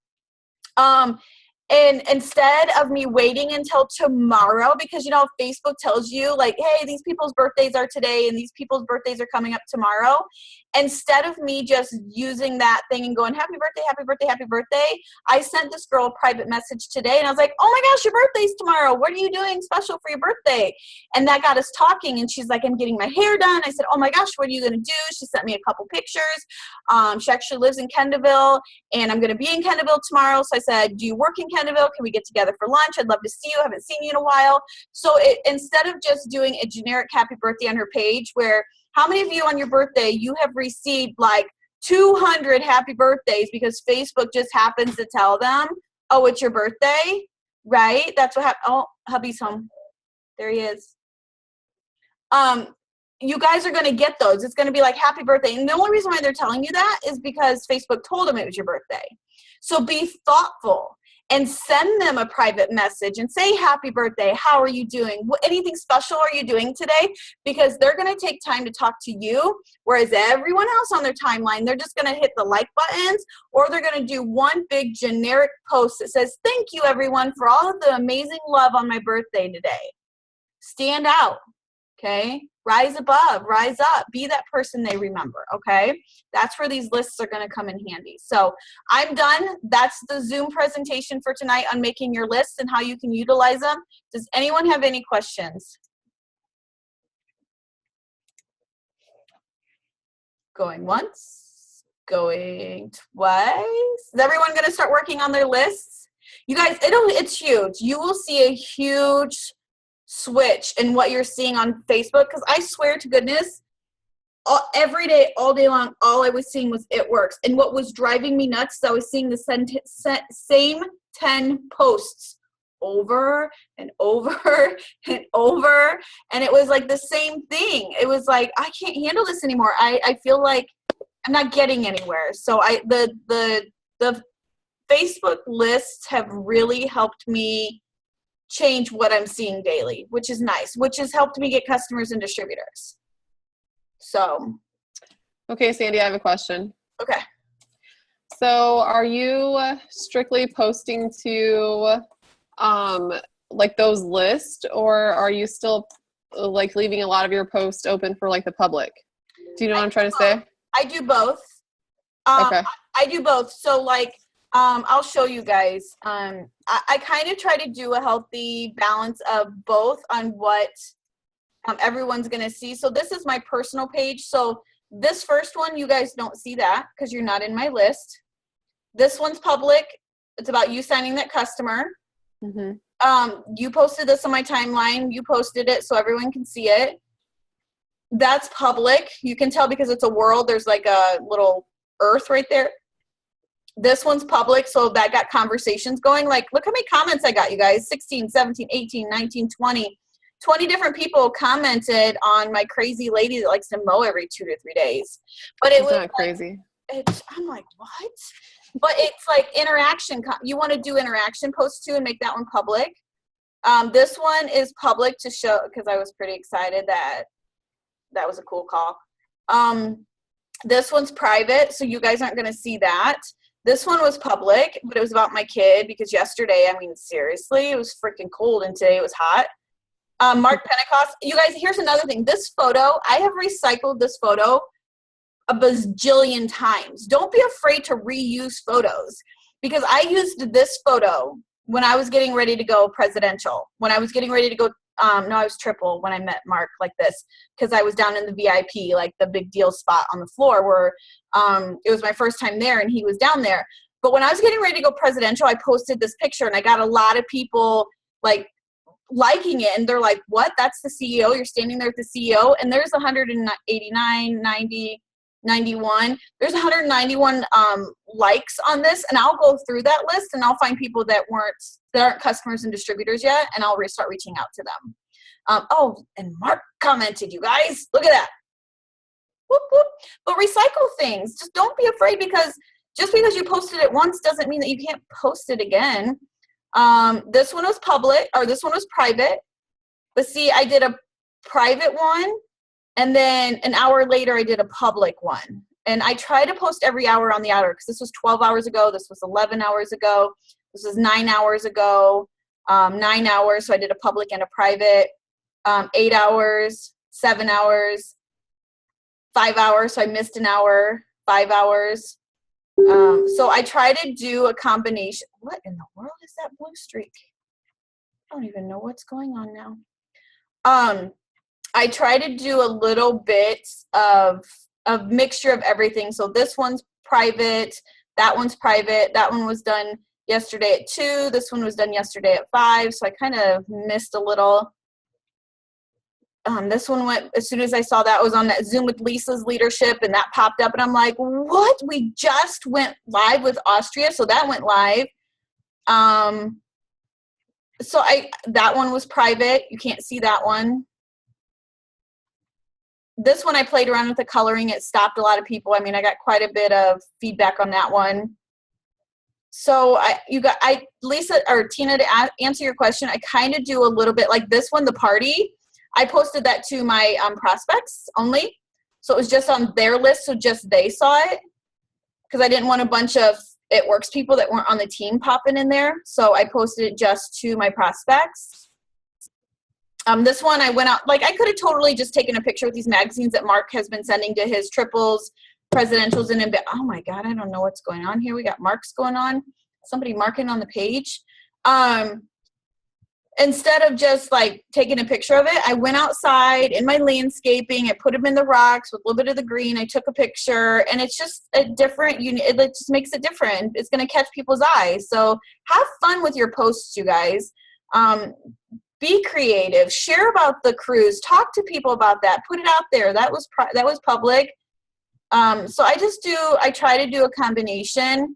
And instead of me waiting until tomorrow, because, you know, Facebook tells you, like, hey, these people's birthdays are today and these people's birthdays are coming up tomorrow. Instead of me just using that thing and going, happy birthday, happy birthday, happy birthday, I sent this girl a private message today. And I was like, oh, my gosh, your birthday's tomorrow. What are you doing special for your birthday? And that got us talking. And she's like, I'm getting my hair done. I said, oh, my gosh, what are you going to do? She sent me a couple pictures. She actually lives in Kendallville, and I'm going to be in Kendallville tomorrow. So I said, do you work in Kendallville? Can we get together for lunch? I'd love to see you. I haven't seen you in a while. So instead of just doing a generic happy birthday on her page, where how many of you on your birthday, you have received like 200 happy birthdays because Facebook just happens to tell them, oh, it's your birthday, right? That's what happened. Oh, hubby's home. There he is. You guys are going to get those. It's going to be like happy birthday. And the only reason why they're telling you that is because Facebook told them it was your birthday. So be thoughtful and send them a private message and say, happy birthday. How are you doing? Anything special are you doing today? Because they're going to take time to talk to you, whereas everyone else on their timeline, they're just going to hit the like buttons, or they're going to do one big generic post that says, thank you, everyone, for all of the amazing love on my birthday today. Stand out, okay? Rise above, rise up, be that person they remember, okay? That's where these lists are going to come in handy. So I'm done. That's the Zoom presentation for tonight on making your lists and how you can utilize them. Does anyone have any questions? Going once, going twice. Is everyone going to start working on their lists? You guys, it's huge. You will see a huge switch in what you're seeing on Facebook, because I swear to goodness, every day, all day long, all I was seeing was it works. And what was driving me nuts is I was seeing the same 10 posts over and over and over, and it was like the same thing. It was like, I can't handle this anymore. I feel like I'm not getting anywhere. So the Facebook lists have really helped me change what I'm seeing daily, which is nice, which has helped me get customers and distributors. So. Okay, Sandy, I have a question. Okay. So are you strictly posting to like those lists, or are you still like leaving a lot of your posts open for like the public? Do you know what I'm trying to say? I do both. Okay. I do both. So like I'll show you guys. I kind of try to do a healthy balance of both on what everyone's going to see. So this is my personal page. So this first one, you guys don't see that because you're not in my list. This one's public. It's about you signing that customer. You posted this on my timeline. You posted it so everyone can see it. That's public. You can tell because it's a world. There's like a little earth right there. This one's public, so that got conversations going. Like, look how many comments I got, you guys. 16, 17, 18, 19, 20. 20 different people commented on my crazy lady that likes to mow every 2 to 3 days. But it was not crazy. I'm like, what? But it's like interaction. You want to do interaction posts too and make that one public. This one is public to show because I was pretty excited that was a cool call. This one's private, so you guys aren't going to see that. This one was public, but it was about my kid because yesterday, I mean, seriously, it was freaking cold and today it was hot. Mark Pentecost, you guys, here's another thing. This photo, I have recycled this photo a bazillion times. Don't be afraid to reuse photos because I used this photo when I was getting ready to go presidential, when I was getting ready to go, no, I was triple when I met Mark like this because I was down in the VIP, like the big deal spot on the floor where it was my first time there and he was down there. But when I was getting ready to go presidential, I posted this picture and I got a lot of people like liking it and they're like, what? That's the CEO? You're standing there with the CEO? And there's 189, 90, 91. There's 191 likes on this, and I'll go through that list and I'll find people that aren't customers and distributors yet, and I'll start reaching out to them. Oh, and Mark commented, you guys. Look at that. Whoop, whoop. But recycle things. Just don't be afraid because just because you posted it once doesn't mean that you can't post it again. This one was public, or this one was private. But see, I did a private one. And then an hour later, I did a public one. And I try to post every hour on the hour because this was 12 hours ago. This was 11 hours ago. This was 9 hours ago. 9 hours. So I did a public and a private. 8 hours, 7 hours, 5 hours. So I missed an hour, 5 hours. So I try to do a combination. What in the world is that blue streak? I don't even know what's going on now. I try to do a little bit of mixture of everything. So this one's private, that one's private, that one was done yesterday at 2, this one was done yesterday at 5, so I kind of missed a little. This one went, as soon as I saw that was on that Zoom with Lisa's leadership, and that popped up, and I'm like, what? We just went live with Austria, so that went live. So that one was private. You can't see that one. This one I played around with the coloring. It stopped a lot of people. I mean, I got quite a bit of feedback on that one. So Lisa or Tina, to answer your question, I kind of do a little bit like this one, the party. I posted that to my prospects only. So it was just on their list. So just they saw it because I didn't want a bunch of It Works people that weren't on the team popping in there. So I posted it just to my prospects. This one I went out, like I could have totally just taken a picture with these magazines that Mark has been sending to his triples, presidentials, and oh my God, I don't know what's going on here. We got marks going on. Somebody marking on the page. Instead of just like taking a picture of it, I went outside in my landscaping. I put them in the rocks with a little bit of the green. I took a picture, and it's just a different, it just makes it different. It's going to catch people's eyes. So have fun with your posts, you guys. Be creative. Share about the cruise. Talk to people about that. Put it out there. That was public. So I try to do a combination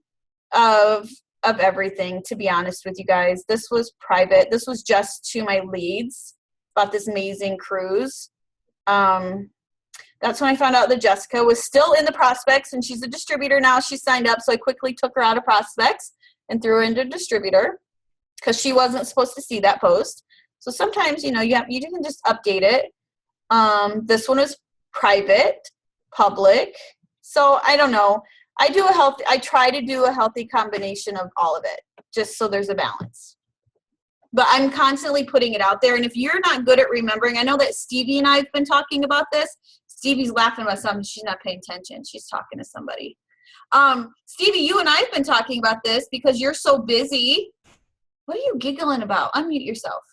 of everything, to be honest with you guys. This was private. This was just to my leads about this amazing cruise. That's when I found out that Jessica was still in the prospects, and she's a distributor now. She signed up, so I quickly took her out of prospects and threw her into distributor because she wasn't supposed to see that post. So sometimes, you can just update it. This one is private, public. So I don't know. I try to do a healthy combination of all of it, just so there's a balance. But I'm constantly putting it out there. And if you're not good at remembering, I know that Stevie and I have been talking about this. Stevie's laughing about something. She's not paying attention. She's talking to somebody. Stevie, you and I have been talking about this because you're so busy. What are you giggling about? Unmute yourself.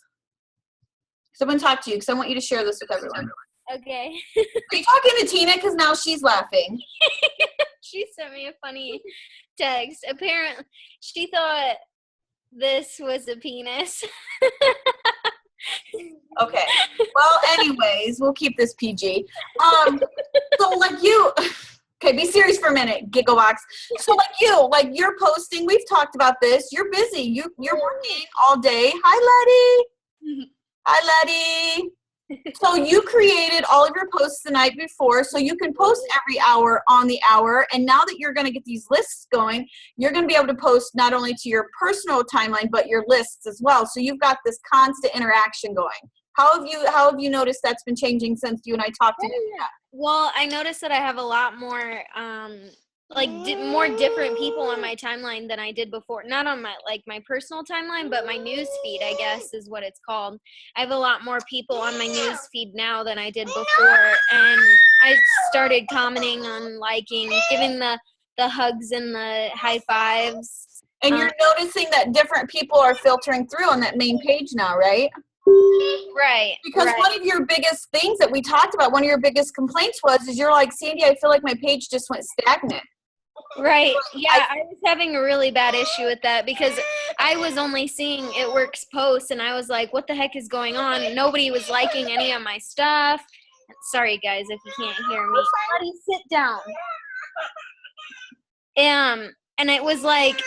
Someone talk to you because I want you to share this with everyone. Okay. Are you talking to Tina? Because now she's laughing. She sent me a funny text. Apparently, she thought this was a penis. Okay. Well, anyways, we'll keep this PG. So like you, okay, be serious for a minute, Gigglebox. So like you're posting. We've talked about this. You're busy. You're working all day. Hi, Letty. Hi, Letty. So you created all of your posts the night before, so you can post every hour on the hour. And now that you're going to get these lists going, you're going to be able to post not only to your personal timeline, but your lists as well. So you've got this constant interaction going. How have you noticed that's been changing since you and I talked to you? Well, I noticed that I have a lot more, more different people on my timeline than I did before. Not on my personal timeline, but my news feed, I guess, is what it's called. I have a lot more people on my news feed now than I did before, and I started commenting on liking, giving the hugs and the high fives. And you're noticing that different people are filtering through on that main page now, right? Right. Because one of your biggest things that we talked about, one of your biggest complaints is you're like, Sandy, I feel like my page just went stagnant. Right. Yeah, I was having a really bad issue with that because I was only seeing It Works posts, and I was like, what the heck is going on? Nobody was liking any of my stuff. Sorry, guys, if you can't hear me. Buddy, sit down. And it was like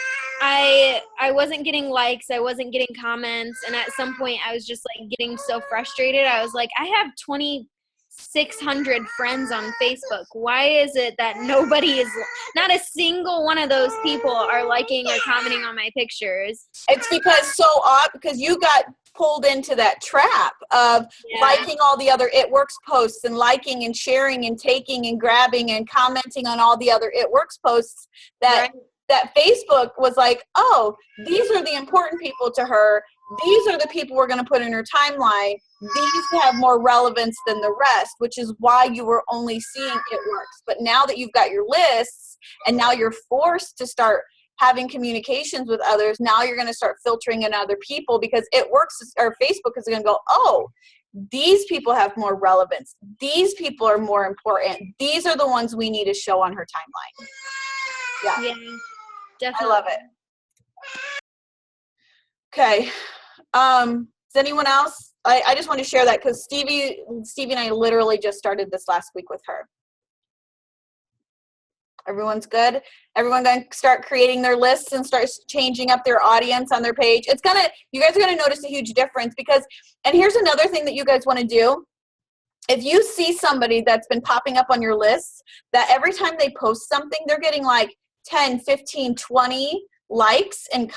I wasn't getting likes, I wasn't getting comments, and at some point I was just like getting so frustrated. I was like, I have 2,600 friends on Facebook. Why is it that not a single one of those people are liking or commenting on my pictures? It's because you got pulled into that trap of liking all the other It Works posts and liking and sharing and taking and grabbing and commenting on all the other It Works posts that Facebook was like, oh, these are the important people to her. These are the people we're going to put in her timeline. These have more relevance than the rest, which is why you were only seeing It Works. But now that you've got your lists and now you're forced to start having communications with others, now you're going to start filtering in other people because It Works or Facebook is going to go, oh, these people have more relevance. These people are more important. These are the ones we need to show on her timeline. Yeah, definitely. I love it. Okay. Does anyone else? I just want to share that because Stevie and I literally just started this last week with her. Everyone's good? Everyone going to start creating their lists and start changing up their audience on their page. You guys are going to notice a huge difference and here's another thing that you guys want to do. If you see somebody that's been popping up on your list, that every time they post something, they're getting like 10, 15, 20 likes and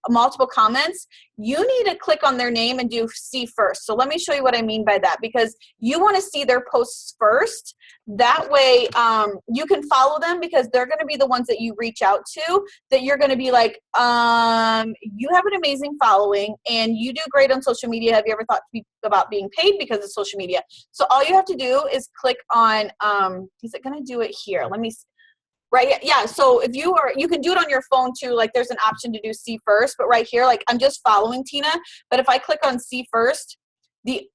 multiple comments, you need to click on their name and do see first. So let me show you what I mean by that, because you want to see their posts first. That way you can follow them because they're going to be the ones that you reach out to, that you're going to be like, you have an amazing following and you do great on social media. Have you ever thought about being paid because of social media? So all you have to do is click on, is it going to do it here? Let me see. Right. Yeah. So if you can do it on your phone too. Like there's an option to do see first, but right here, like I'm just following Tina. But if I click on see first,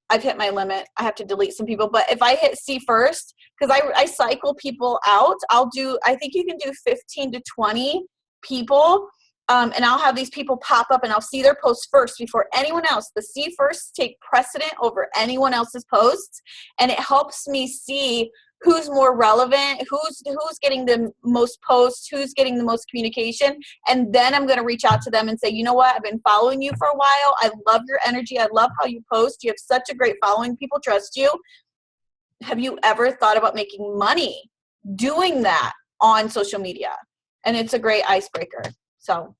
I've hit my limit. I have to delete some people. But if I hit see first, because I cycle people out, I think you can do 15 to 20 people. And I'll have these people pop up and I'll see their posts first before anyone else. The see first take precedent over anyone else's posts. And it helps me see who's more relevant, who's getting the most posts, who's getting the most communication. And then I'm going to reach out to them and say, you know what? I've been following you for a while. I love your energy. I love how you post. You have such a great following. People trust you. Have you ever thought about making money doing that on social media? And it's a great icebreaker. So,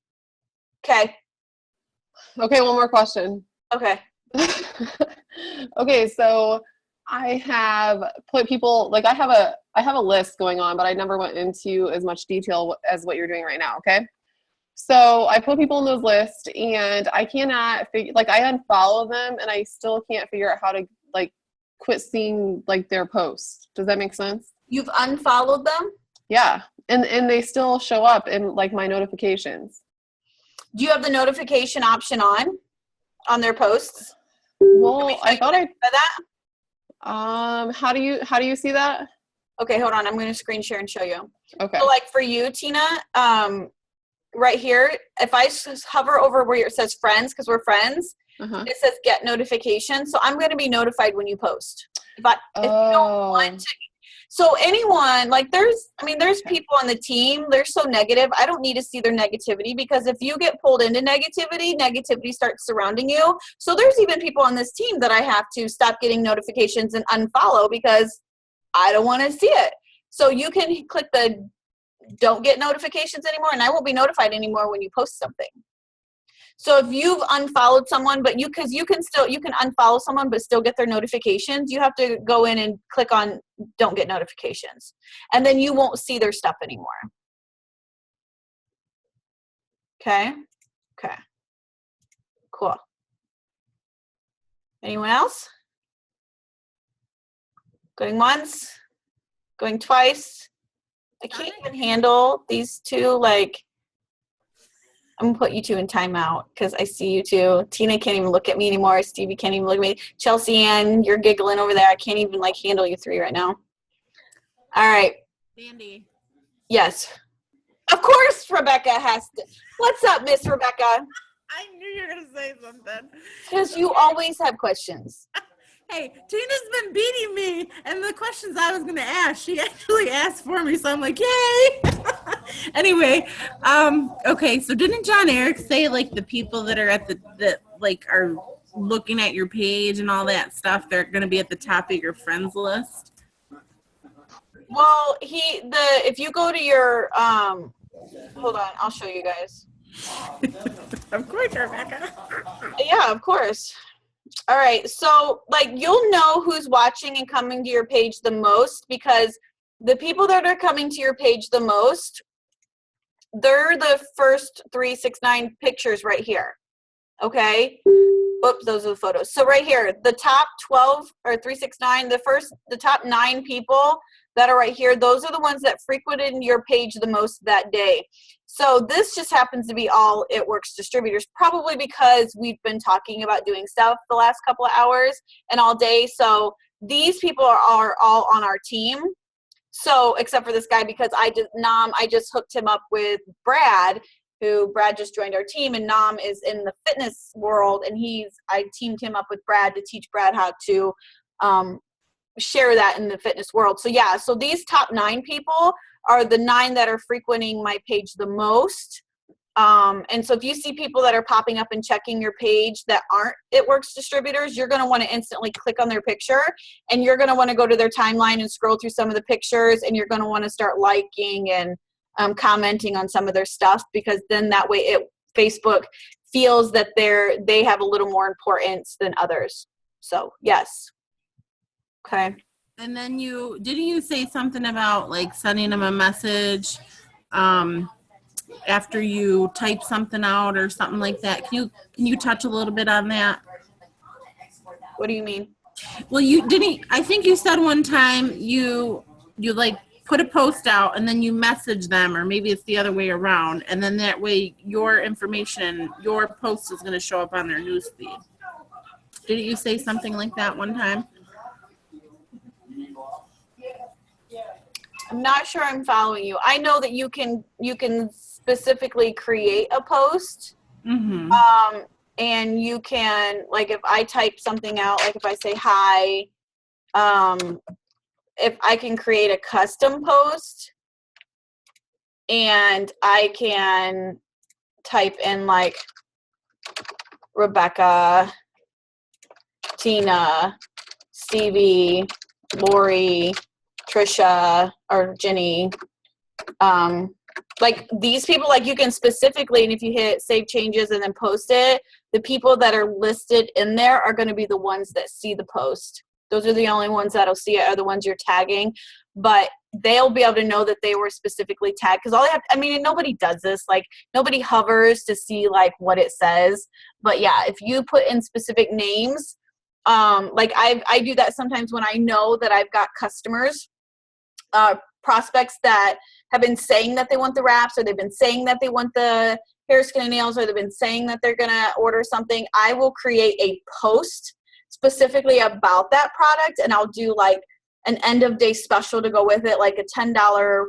okay. Okay, one more question. Okay. Okay, so I have put people, like I have a list going on, but I never went into as much detail as what you're doing right now, okay? So I put people in those lists and I cannot I unfollow them and I still can't figure out how to quit seeing their posts. Does that make sense? You've unfollowed them? Yeah. And they still show up in like my notifications. Do you have the notification option on their posts? Well, I thought that. how do you see that? Okay, hold on. I'm going to screen share and show you. Okay. So like for you, Tina, right here, if I hover over where it says friends, because we're friends, it says get notifications. So I'm going to be notified when you post. If you don't want to. So anyone, like there's people on the team, they're so negative. I don't need to see their negativity, because if you get pulled into negativity starts surrounding you. So there's even people on this team that I have to stop getting notifications and unfollow because I don't want to see it. So you can click the don't get notifications anymore, and I won't be notified anymore when you post something. So if you've unfollowed someone, but you can unfollow someone but still get their notifications, you have to go in and click on don't get notifications. And then you won't see their stuff anymore. Okay? Okay. Cool. Anyone else? Going once? Going twice? I can't even handle these two, like, I'm gonna put you two in timeout because I see you two. Tina can't even look at me anymore. Stevie can't even look at me. Chelsea Ann, you're giggling over there. I can't even like handle you three right now. All right. Sandy. Yes. Of course Rebecca has to. What's up, Miss Rebecca? I knew you were gonna say something. Because you always have questions. Hey, Tina's been beating me, and the questions I was gonna ask, she actually asked for me, so I'm like, yay! Anyway, okay, so didn't John Eric say like the people that are at that like are looking at your page and all that stuff, they're gonna be at the top of your friends list? Well, if you go to your hold on, I'll show you guys. Of course, Rebecca. Yeah, of course. All right, so like you'll know who's watching and coming to your page the most, because the people that are coming to your page the most, they're the first 369 pictures right here. Okay. Oops, those are the photos. So right here, the top 12 or 369, the top 9 people that are right here, those are the ones that frequented your page the most that day. So this just happens to be all It Works distributors, probably because we've been talking about doing stuff the last couple of hours and all day. So these people are all on our team. So except for this guy, because I just hooked him up with Brad, Brad just joined our team, and Nam is in the fitness world, and I teamed him up with Brad to teach Brad how to share that in the fitness world. So yeah, so these top 9 people are the 9 that are frequenting my page the most. And so if you see people that are popping up and checking your page that aren't It Works distributors, you're going to want to instantly click on their picture, and you're going to want to go to their timeline and scroll through some of the pictures, and you're going to want to start liking and commenting on some of their stuff, because then that way Facebook feels that they have a little more importance than others. So yes. Okay. And then didn't you say something about like sending them a message after you type something out or something like that? Can you touch a little bit on that? What do you mean? Well, I think you said one time you like put a post out and then you message them, or maybe it's the other way around, and then that way your post is going to show up on their newsfeed. Didn't you say something like that one time? I'm not sure I'm following you. I know that you can specifically create a post. Mm-hmm. And you can, like, if I type something out, like if I say hi, if I can create a custom post, and I can type in like Rebecca, Tina, Stevie, Lori, Trisha, or Jenny, like these people, like you can specifically, and if you hit save changes and then post it, the people that are listed in there are going to be the ones that see the post. Those are the only ones that'll see it, are the ones you're tagging, but they'll be able to know that they were specifically tagged, because all they have, nobody does this, like nobody hovers to see like what it says. But yeah, if you put in specific names, like I do that sometimes when I know that I've got customers, prospects that have been saying that they want the wraps, or they've been saying that they want the hair, skin, and nails, or they've been saying that they're going to order something, I will create a post specifically about that product, and I'll do like an end of day special to go with it, like a $10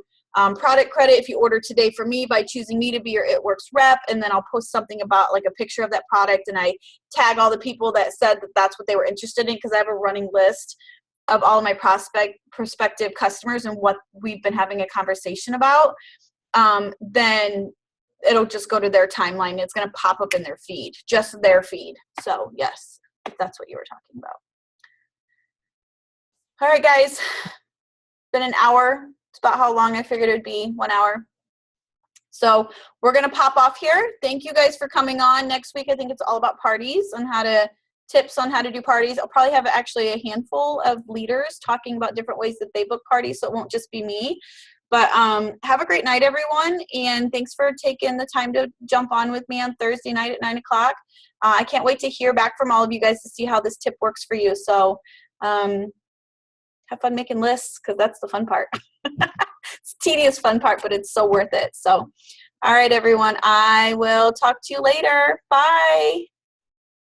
product credit if you order today for me by choosing me to be your It Works rep. And then I'll post something about like a picture of that product, and I tag all the people that said that that's what they were interested in, because I have a running list of all of my prospective customers and what we've been having a conversation about. Then it'll just go to their timeline. It's going to pop up in their feed, just their feed. So yes, if that's what you were talking about. All right, guys, been an hour. It's about how long I figured it would be, 1 hour. So we're going to pop off here. Thank you guys for coming on. Next week, I think it's all about parties and tips on how to do parties. I'll probably have actually a handful of leaders talking about different ways that they book parties, so it won't just be me. But have a great night, everyone, and thanks for taking the time to jump on with me on Thursday night at 9 o'clock. I can't wait to hear back from all of you guys to see how this tip works for you. So have fun making lists, because that's the fun part. It's tedious fun part, but it's so worth it. So, all right, everyone, I will talk to you later. Bye.